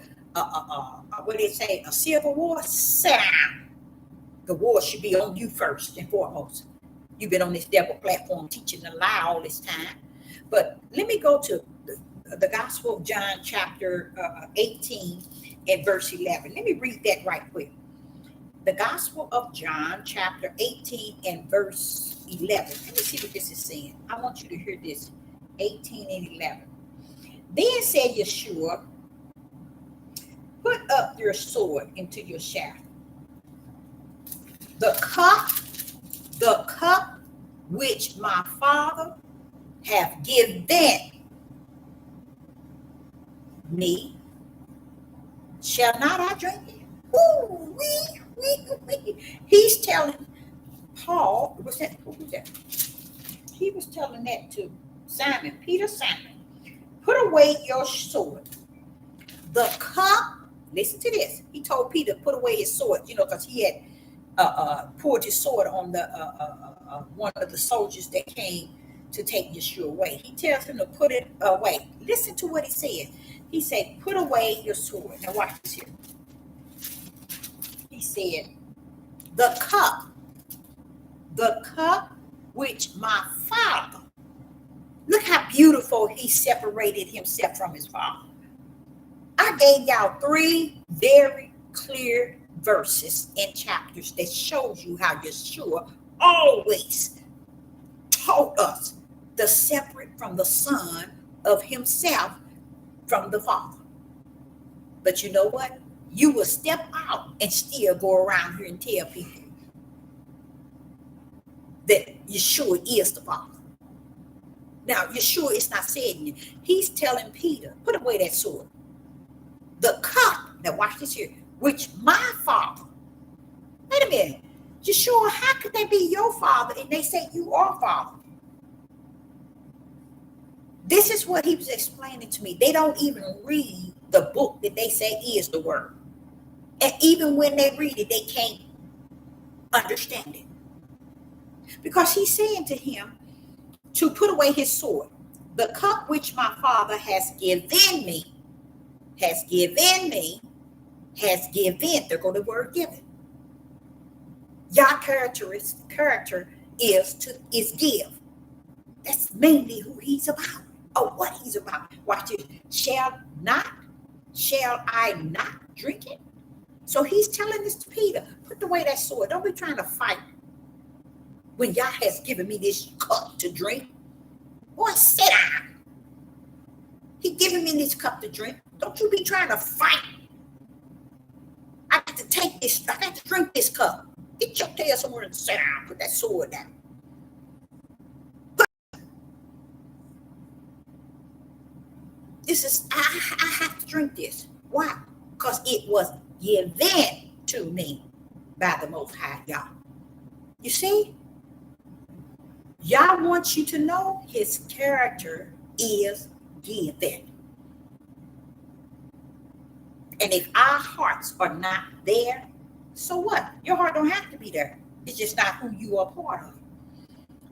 what they say, a civil war? Sit down. The war should be on you first and foremost. You've been on this devil platform teaching a lie all this time. But let me go to the Gospel of John, chapter 18 and verse 11. Let me read that right quick. The Gospel of John, chapter 18 and verse 11. Let me see what this is saying. I want you to hear this. 18 and 11. Then said Yeshua, put up your sword into your shaft. The cup which my Father hath given me, shall not I drink it? Ooh, wee. He's telling Paul, who was that? He was telling that to Simon, Peter, Simon, put away your sword. The cup, listen to this. He told Peter to put away his sword, because he had poured his sword on the one of the soldiers that came to take Yeshua away. He tells him to put it away. Listen to what he said. He said, put away your sword. Now watch this here. He said, the cup which my Father, look how beautiful he separated himself from his Father. I gave y'all 3 very clear verses and chapters that shows you how Yeshua always taught us the separate from the Son of himself from the Father. But you know what? You will step out and still go around here and tell people that Yeshua is the Father. Now, Yeshua is not saying it. He's telling Peter, put away that sword. The cup, now watch this here, which my Father. Wait a minute. Yeshua, how could they be your Father and they say you are Father? This is what he was explaining to me. They don't even read the book that they say is the Word. And even when they read it, they can't understand it. Because he's saying to him to put away his sword. The cup which my Father has given me, there go the word given. Your character is give. That's mainly who he's about, or what he's about. Watch this. Shall I not drink it? So he's telling this to Peter, put away that sword. Don't be trying to fight when Yah has given me this cup to drink. Boy, sit down. He giving me this cup to drink. Don't you be trying to fight. I got to take this. I got to drink this cup. Get your tail somewhere and sit down. Put that sword down. This is, I have to drink this. Why? Because it was given to me by the Most High Yah. You see? Yah wants you to know his character is given. And if our hearts are not there, so what? Your heart don't have to be there. It's just not who you are part of.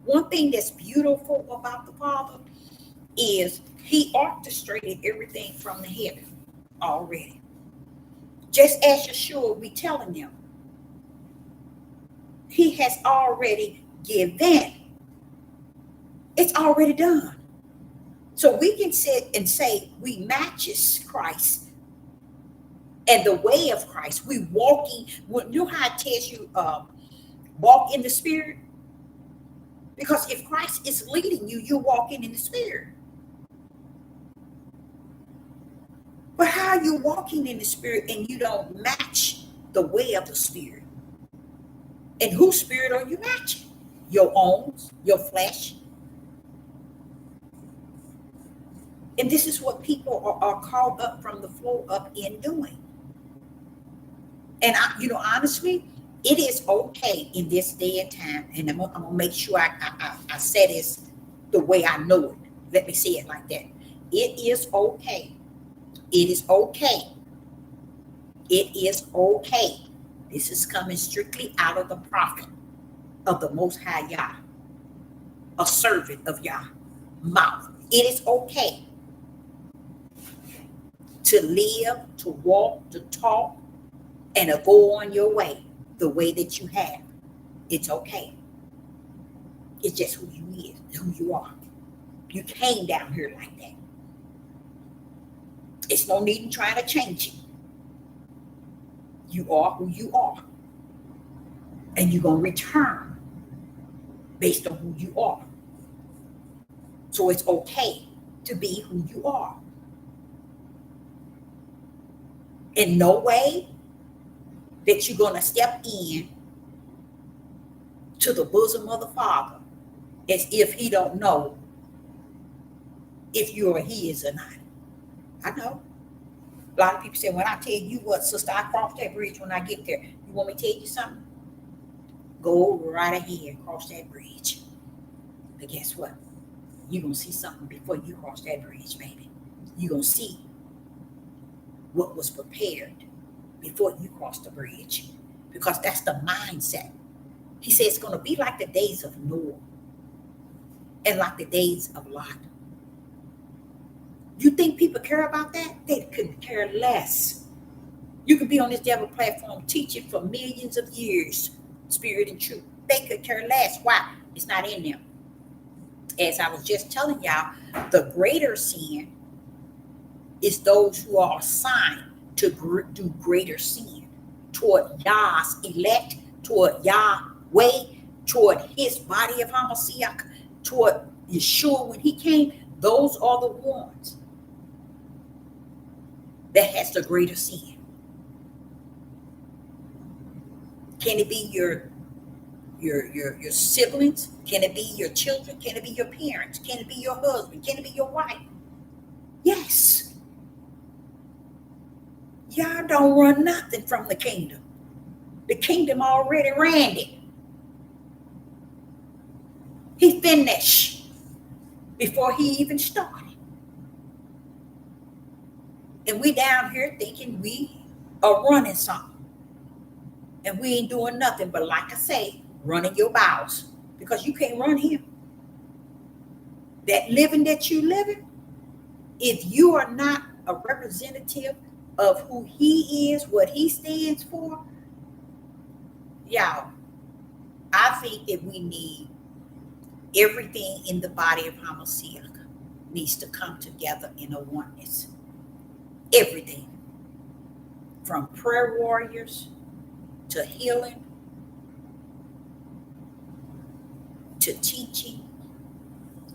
One thing that's beautiful about the Father is he orchestrated everything from the heaven already. Just as Yeshua, we telling them, he has already given. It's already done. So we can sit and say we matches Christ and the way of Christ. We walking. You know how it tells you walk in the Spirit? Because if Christ is leading you, you're walking in the Spirit. But how are you walking in the Spirit and you don't match the way of the Spirit? And whose spirit are you matching? Your own, your flesh. And this is what people are called up from the floor up in doing. And honestly, it is okay in this day and time. And I'm gonna make sure I say this the way I know it. Let me say it like that. It is okay. It is okay. It is okay. This is coming strictly out of the prophet of the Most High Yah, a servant of Yah, mouth. It is okay to live, to walk, to talk, and to go on your way the way that you have. It's okay. It's just who you is, who you are. You came down here like that. It's no need in trying to change it. You are who you are. And you're going to return based on who you are. So it's okay to be who you are. In no way that you're going to step in to the bosom of the Father as if he don't know if you're his or not. I know. A lot of people say, when I tell you what, sister, I cross that bridge when I get there. You want me to tell you something? Go right ahead, cross that bridge. But guess what? You're going to see something before you cross that bridge, baby. You're going to see what was prepared before you cross the bridge. Because that's the mindset. He says it's going to be like the days of Noah and like the days of Lot. You think people care about that? They could care less. You could be on this devil platform teaching for millions of years, spirit and truth. They could care less. Why? It's not in them. As I was just telling y'all, the greater sin is those who are assigned to do greater sin toward Yah's elect, toward Yahweh, toward his body of Hamashiach, toward Yeshua when he came. Those are the ones that has the greater sin. Can it be your siblings? Can it be your children? Can it be your parents? Can it be your husband? Can it be your wife? Yes. Y'all don't run nothing from the kingdom. The kingdom already ran it. He finished before he even started. And we down here thinking we are running something. And we ain't doing nothing but, like I say, running your bowels. Because you can't run him. That living that you living, if you are not a representative of who he is, what he stands for, y'all, I think that we need everything in the body of Hamashiach needs to come together in a oneness. Everything. From prayer warriors to healing to teaching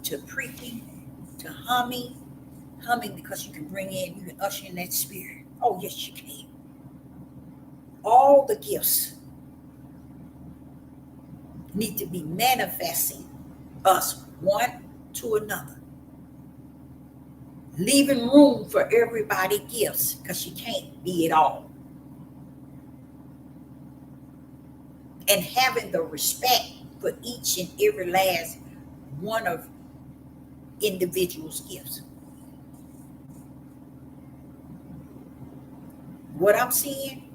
to preaching to humming because you can you can usher in that spirit. Oh, yes, you can. All the gifts need to be manifesting us one to another, leaving room for everybody gifts, because you can't be it all, and having the respect for each and every last one of individuals' gifts. What I'm seeing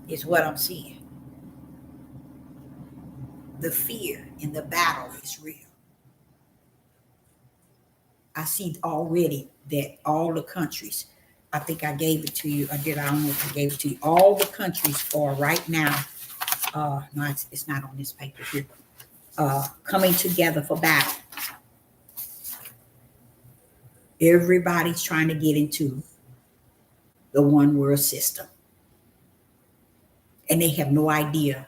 is what I'm seeing. The fear in the battle is real. I see already that all the countries, I think I gave it to you. I did. I don't know if I gave it to you. All the countries are right now, no, it's not on this paper here, coming together for battle. Everybody's trying to get into the one world system. And they have no idea.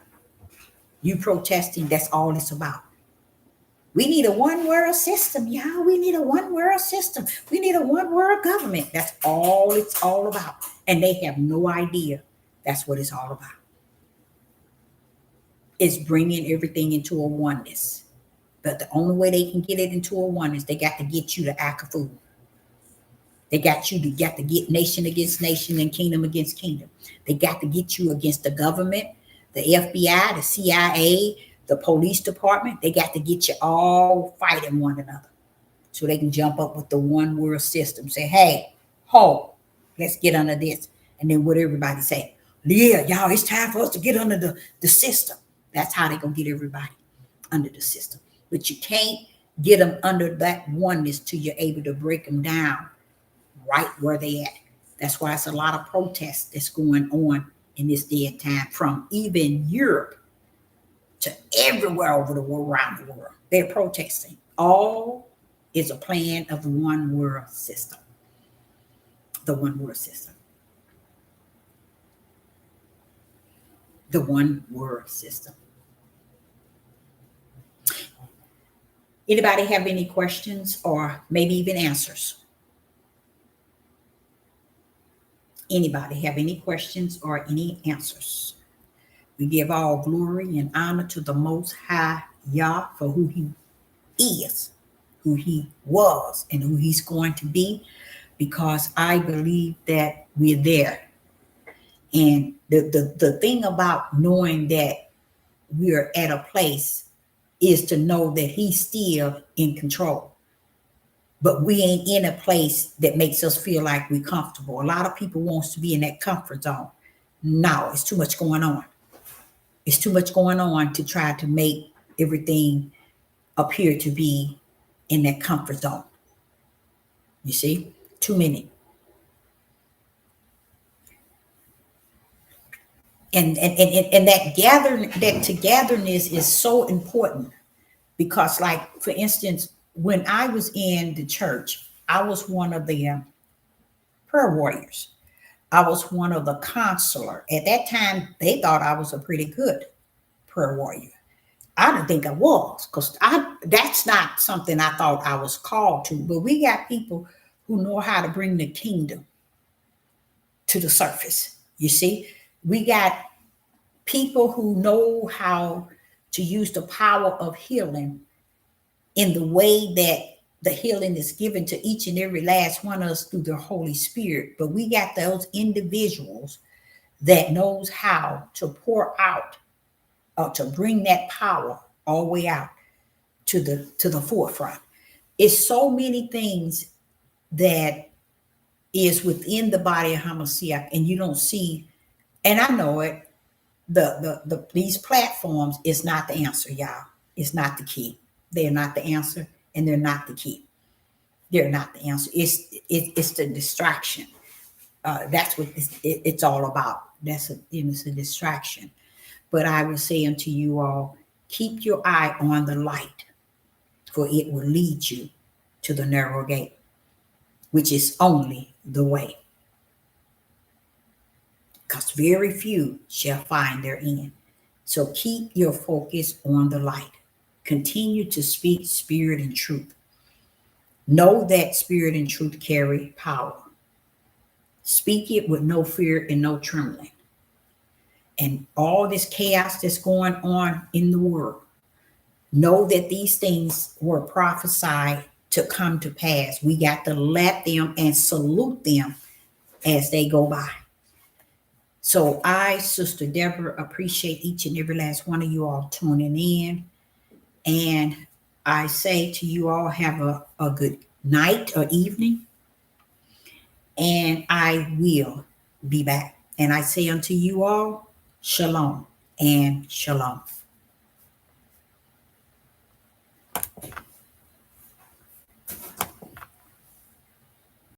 You protesting, that's all it's about. We need a one world system, y'all. We need a one world system. We need a one world government. That's all it's all about. And they have no idea that's what it's all about. It's bringing everything into a oneness. But the only way they can get it into a oneness, they got to get you to act a fool. They got to get nation against nation and kingdom against kingdom. They got to get you against the government, the FBI, the CIA, the police department. They got to get you all fighting one another so they can jump up with the one world system. Say, hey, ho, let's get under this. And then what everybody say? Yeah, y'all, it's time for us to get under the system. That's how they going to get everybody under the system. But you can't get them under that oneness till you're able to break them down right where they at. That's why it's a lot of protests that's going on in this day and time, from even Europe to everywhere over the world, around the world. They're protesting. All is a plan of the one world system. The one world system. The one world system. Anybody have any questions or maybe even answers? Anybody have any questions or any answers? We give all glory and honor to the Most High Yah for who He is, who He was, and who He's going to be, because I believe that we're there. And the thing about knowing that we're at a place is to know that He's still in control. But we ain't in a place that makes us feel like we're comfortable. A lot of people wants to be in that comfort zone. No, it's too much going on. It's too much going on to try to make everything appear to be in that comfort zone. You see? Too many. And that togetherness is so important, because, like, for instance, when I was in the church, I was one of the prayer warriors. I was one of the counselor. At that time, they thought I was a pretty good prayer warrior. I didn't think I was, because that's not something I thought I was called to. But we got people who know how to bring the kingdom to the surface. You see, we got people who know how to use the power of healing in the way that the healing is given to each and every last one of us through the Holy Spirit. But we got those individuals that knows how to pour out, or to bring that power all the way out to the forefront. It's so many things that is within the body of Hamashiach, and you don't see. And I know it. These platforms is not the answer, y'all. It's not the key. They're not the answer, and they're not the key. They're not the answer. It's the distraction. That's what it's all about. It's a distraction. But I will say unto you all, keep your eye on the light, for it will lead you to the narrow gate, which is only the way. Because very few shall find their end. So keep your focus on the light. Continue to speak spirit and truth. Know that spirit and truth carry power. Speak it with no fear and no trembling. And all this chaos that's going on in the world, know that these things were prophesied to come to pass. We got to let them and salute them as they go by. So I, Sister Deborah, appreciate each and every last one of you all tuning in. And I say to you all, have a good night or evening. And I will be back. And I say unto you all, shalom and shalom.